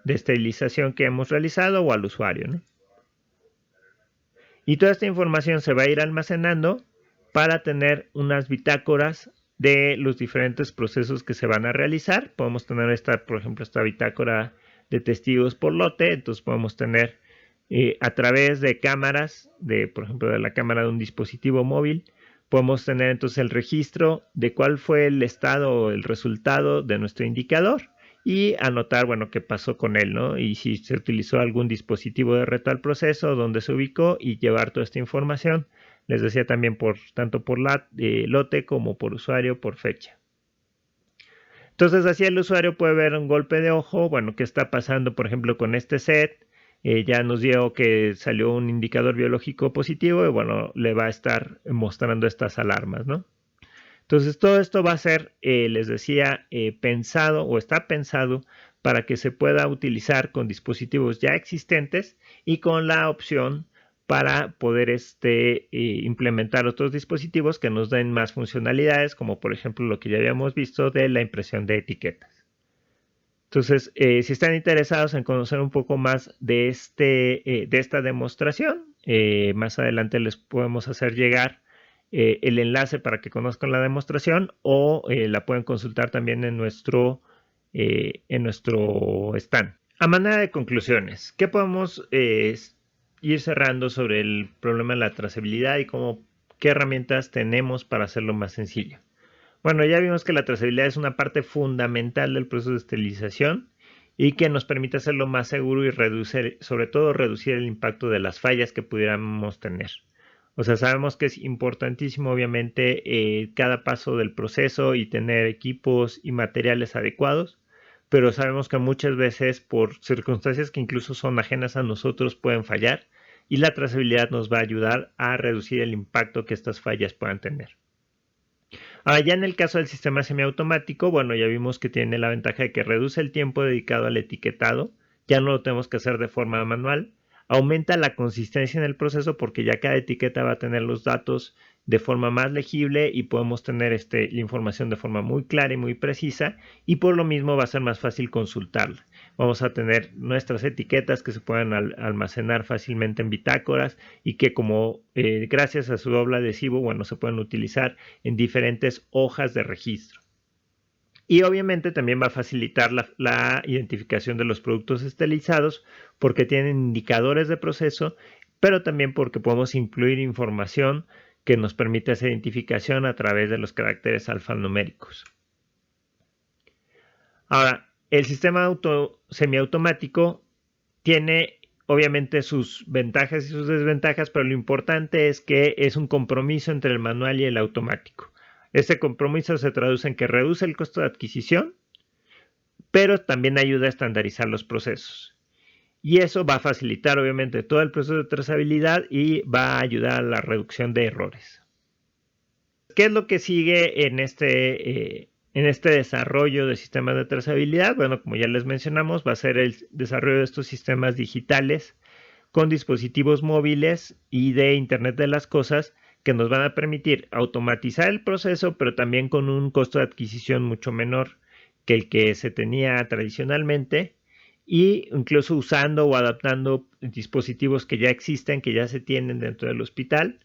Speaker 1: esterilización que hemos realizado o al usuario, ¿no? Y toda esta información se va a ir almacenando para tener unas bitácoras de los diferentes procesos que se van a realizar. Podemos tener por ejemplo, esta bitácora de testigos por lote. Entonces podemos tener a través de cámaras, por ejemplo, de la cámara de un dispositivo móvil, podemos tener entonces el registro de cuál fue el estado o el resultado de nuestro indicador y anotar, bueno, qué pasó con él, ¿no? Y si se utilizó algún dispositivo de reto al proceso, dónde se ubicó y llevar toda esta información, les decía también tanto por lote como por usuario, por fecha. Entonces así el usuario puede ver un golpe de ojo, bueno, qué está pasando, por ejemplo, con este set, ya nos dio que salió un indicador biológico positivo y bueno, le va a estar mostrando estas alarmas, ¿no? Entonces todo esto va a ser, les decía, pensado o está pensado para que se pueda utilizar con dispositivos ya existentes y con la opción para poder implementar otros dispositivos que nos den más funcionalidades, como por ejemplo lo que ya habíamos visto de la impresión de etiquetas. Entonces, si están interesados en conocer un poco más de esta demostración, más adelante les podemos hacer llegar el enlace para que conozcan la demostración o la pueden consultar también en nuestro stand. A manera de conclusiones, ¿qué podemos ir cerrando sobre el problema de la trazabilidad y qué herramientas tenemos para hacerlo más sencillo? Bueno, ya vimos que la trazabilidad es una parte fundamental del proceso de esterilización y que nos permite hacerlo más seguro y sobre todo reducir el impacto de las fallas que pudiéramos tener. O sea, sabemos que es importantísimo obviamente cada paso del proceso y tener equipos y materiales adecuados, pero sabemos que muchas veces por circunstancias que incluso son ajenas a nosotros pueden fallar y la trazabilidad nos va a ayudar a reducir el impacto que estas fallas puedan tener. Ahora, ya en el caso del sistema semiautomático, bueno, ya vimos que tiene la ventaja de que reduce el tiempo dedicado al etiquetado, ya no lo tenemos que hacer de forma manual, aumenta la consistencia en el proceso porque ya cada etiqueta va a tener los datos de forma más legible y podemos tener la información de forma muy clara y muy precisa y por lo mismo va a ser más fácil consultarla. Vamos a tener nuestras etiquetas que se pueden almacenar fácilmente en bitácoras y que gracias a su doble adhesivo, bueno, se pueden utilizar en diferentes hojas de registro. Y obviamente también va a facilitar la identificación de los productos esterilizados porque tienen indicadores de proceso, pero también porque podemos incluir información que nos permite esa identificación a través de los caracteres alfanuméricos. Ahora, el sistema semiautomático tiene obviamente sus ventajas y sus desventajas, pero lo importante es que es un compromiso entre el manual y el automático. Este compromiso se traduce en que reduce el costo de adquisición, pero también ayuda a estandarizar los procesos. Y eso va a facilitar obviamente todo el proceso de trazabilidad y va a ayudar a la reducción de errores. ¿Qué es lo que sigue en este desarrollo de sistemas de trazabilidad? Bueno, como ya les mencionamos, va a ser el desarrollo de estos sistemas digitales con dispositivos móviles y de Internet de las Cosas que nos van a permitir automatizar el proceso, pero también con un costo de adquisición mucho menor que el que se tenía tradicionalmente, y incluso usando o adaptando dispositivos que ya existen, que ya se tienen dentro del hospital,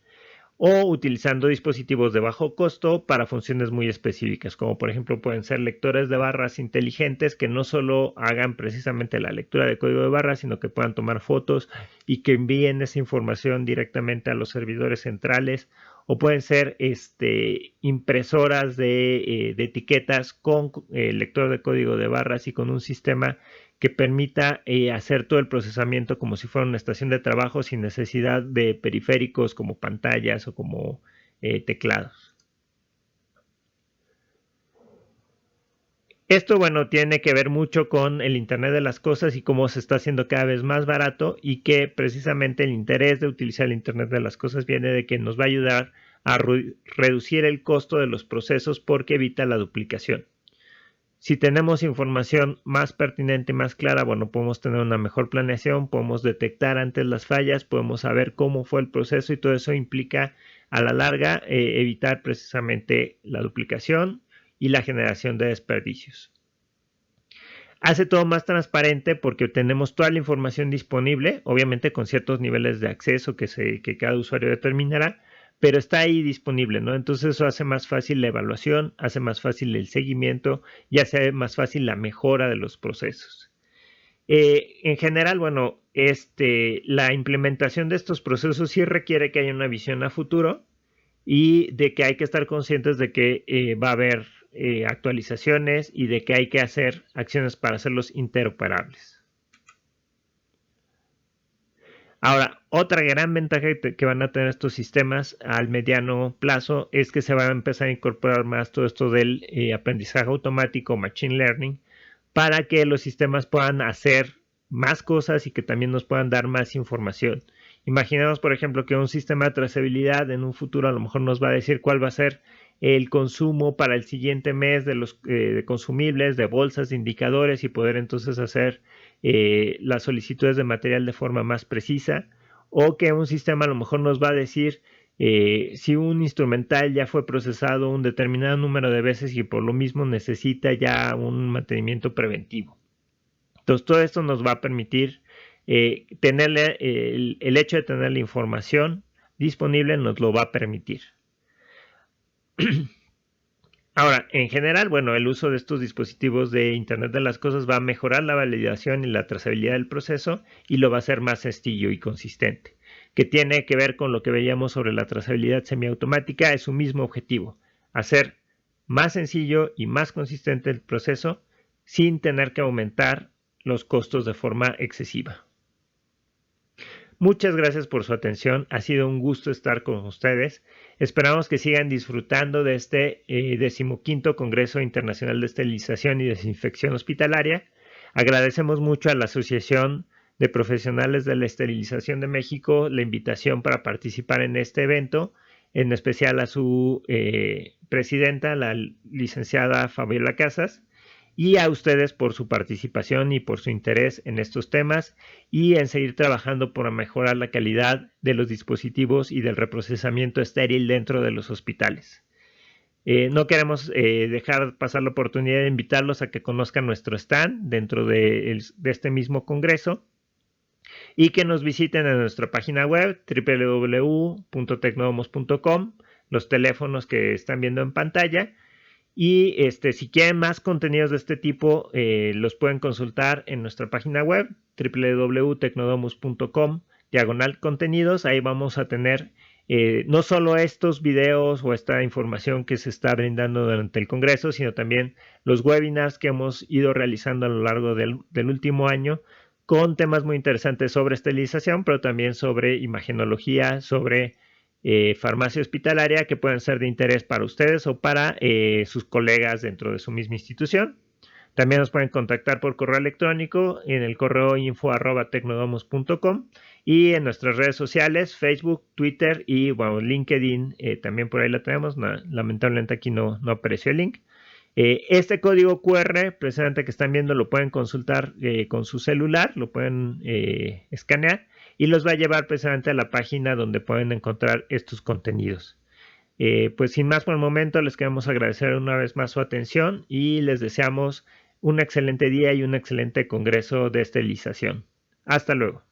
Speaker 1: o utilizando dispositivos de bajo costo para funciones muy específicas, como por ejemplo pueden ser lectores de barras inteligentes que no solo hagan precisamente la lectura de código de barras, sino que puedan tomar fotos y que envíen esa información directamente a los servidores centrales, o pueden ser impresoras de etiquetas con lector de código de barras y con un sistema que permita hacer todo el procesamiento como si fuera una estación de trabajo sin necesidad de periféricos como pantallas o como teclados. Esto, bueno, tiene que ver mucho con el Internet de las Cosas y cómo se está haciendo cada vez más barato y que precisamente el interés de utilizar el Internet de las Cosas viene de que nos va a ayudar a reducir el costo de los procesos porque evita la duplicación. Si tenemos información más pertinente y más clara, bueno, podemos tener una mejor planeación, podemos detectar antes las fallas, podemos saber cómo fue el proceso y todo eso implica a la larga evitar precisamente la duplicación y la generación de desperdicios. Hace todo más transparente porque tenemos toda la información disponible, obviamente con ciertos niveles de acceso que cada usuario determinará, pero está ahí disponible, ¿no? Entonces eso hace más fácil la evaluación, hace más fácil el seguimiento y hace más fácil la mejora de los procesos. En general, bueno, la implementación de estos procesos sí requiere que haya una visión a futuro y de que hay que estar conscientes de que va a haber actualizaciones y de que hay que hacer acciones para hacerlos interoperables. Ahora, otra gran ventaja que van a tener estos sistemas al mediano plazo es que se va a empezar a incorporar más todo esto del aprendizaje automático, machine learning, para que los sistemas puedan hacer más cosas y que también nos puedan dar más información. Imaginemos, por ejemplo, que un sistema de trazabilidad en un futuro a lo mejor nos va a decir cuál va a ser el consumo para el siguiente mes de los de consumibles, de bolsas, de indicadores y poder entonces hacer las solicitudes de material de forma más precisa, o que un sistema a lo mejor nos va a decir si un instrumental ya fue procesado un determinado número de veces y por lo mismo necesita ya un mantenimiento preventivo. Entonces todo esto nos va a permitir el hecho de tener la información disponible nos lo va a permitir. Ahora, en general, bueno, el uso de estos dispositivos de Internet de las Cosas va a mejorar la validación y la trazabilidad del proceso y lo va a hacer más sencillo y consistente, que tiene que ver con lo que veíamos sobre la trazabilidad semiautomática. Es su mismo objetivo, hacer más sencillo y más consistente el proceso sin tener que aumentar los costos de forma excesiva. Muchas gracias por su atención, ha sido un gusto estar con ustedes. Esperamos que sigan disfrutando de este 15º Congreso Internacional de Esterilización y Desinfección Hospitalaria. Agradecemos mucho a la Asociación de Profesionales de la Esterilización de México la invitación para participar en este evento, en especial a su presidenta, la licenciada Fabiola Casas, y a ustedes por su participación y por su interés en estos temas y en seguir trabajando por mejorar la calidad de los dispositivos y del reprocesamiento estéril dentro de los hospitales. No queremos dejar pasar la oportunidad de invitarlos a que conozcan nuestro stand dentro de este mismo congreso y que nos visiten en nuestra página web www.tecnodomos.com, los teléfonos que están viendo en pantalla. Y si quieren más contenidos de este tipo, los pueden consultar en nuestra página web www.tecnodomus.com/contenidos. Ahí vamos a tener no solo estos videos o esta información que se está brindando durante el Congreso, sino también los webinars que hemos ido realizando a lo largo del último año con temas muy interesantes sobre esterilización, pero también sobre imagenología, sobre farmacia hospitalaria, que pueden ser de interés para ustedes o para sus colegas dentro de su misma institución. También nos pueden contactar por correo electrónico en el correo info@tecnodomus.com y en nuestras redes sociales, Facebook, Twitter y bueno, LinkedIn, también por ahí la tenemos. Lamentablemente aquí no apareció el link. Este código QR, precisamente que están viendo, lo pueden consultar con su celular, lo pueden escanear y los va a llevar precisamente a la página donde pueden encontrar estos contenidos. Pues sin más por el momento, les queremos agradecer una vez más su atención y les deseamos un excelente día y un excelente congreso de esterilización. Hasta luego.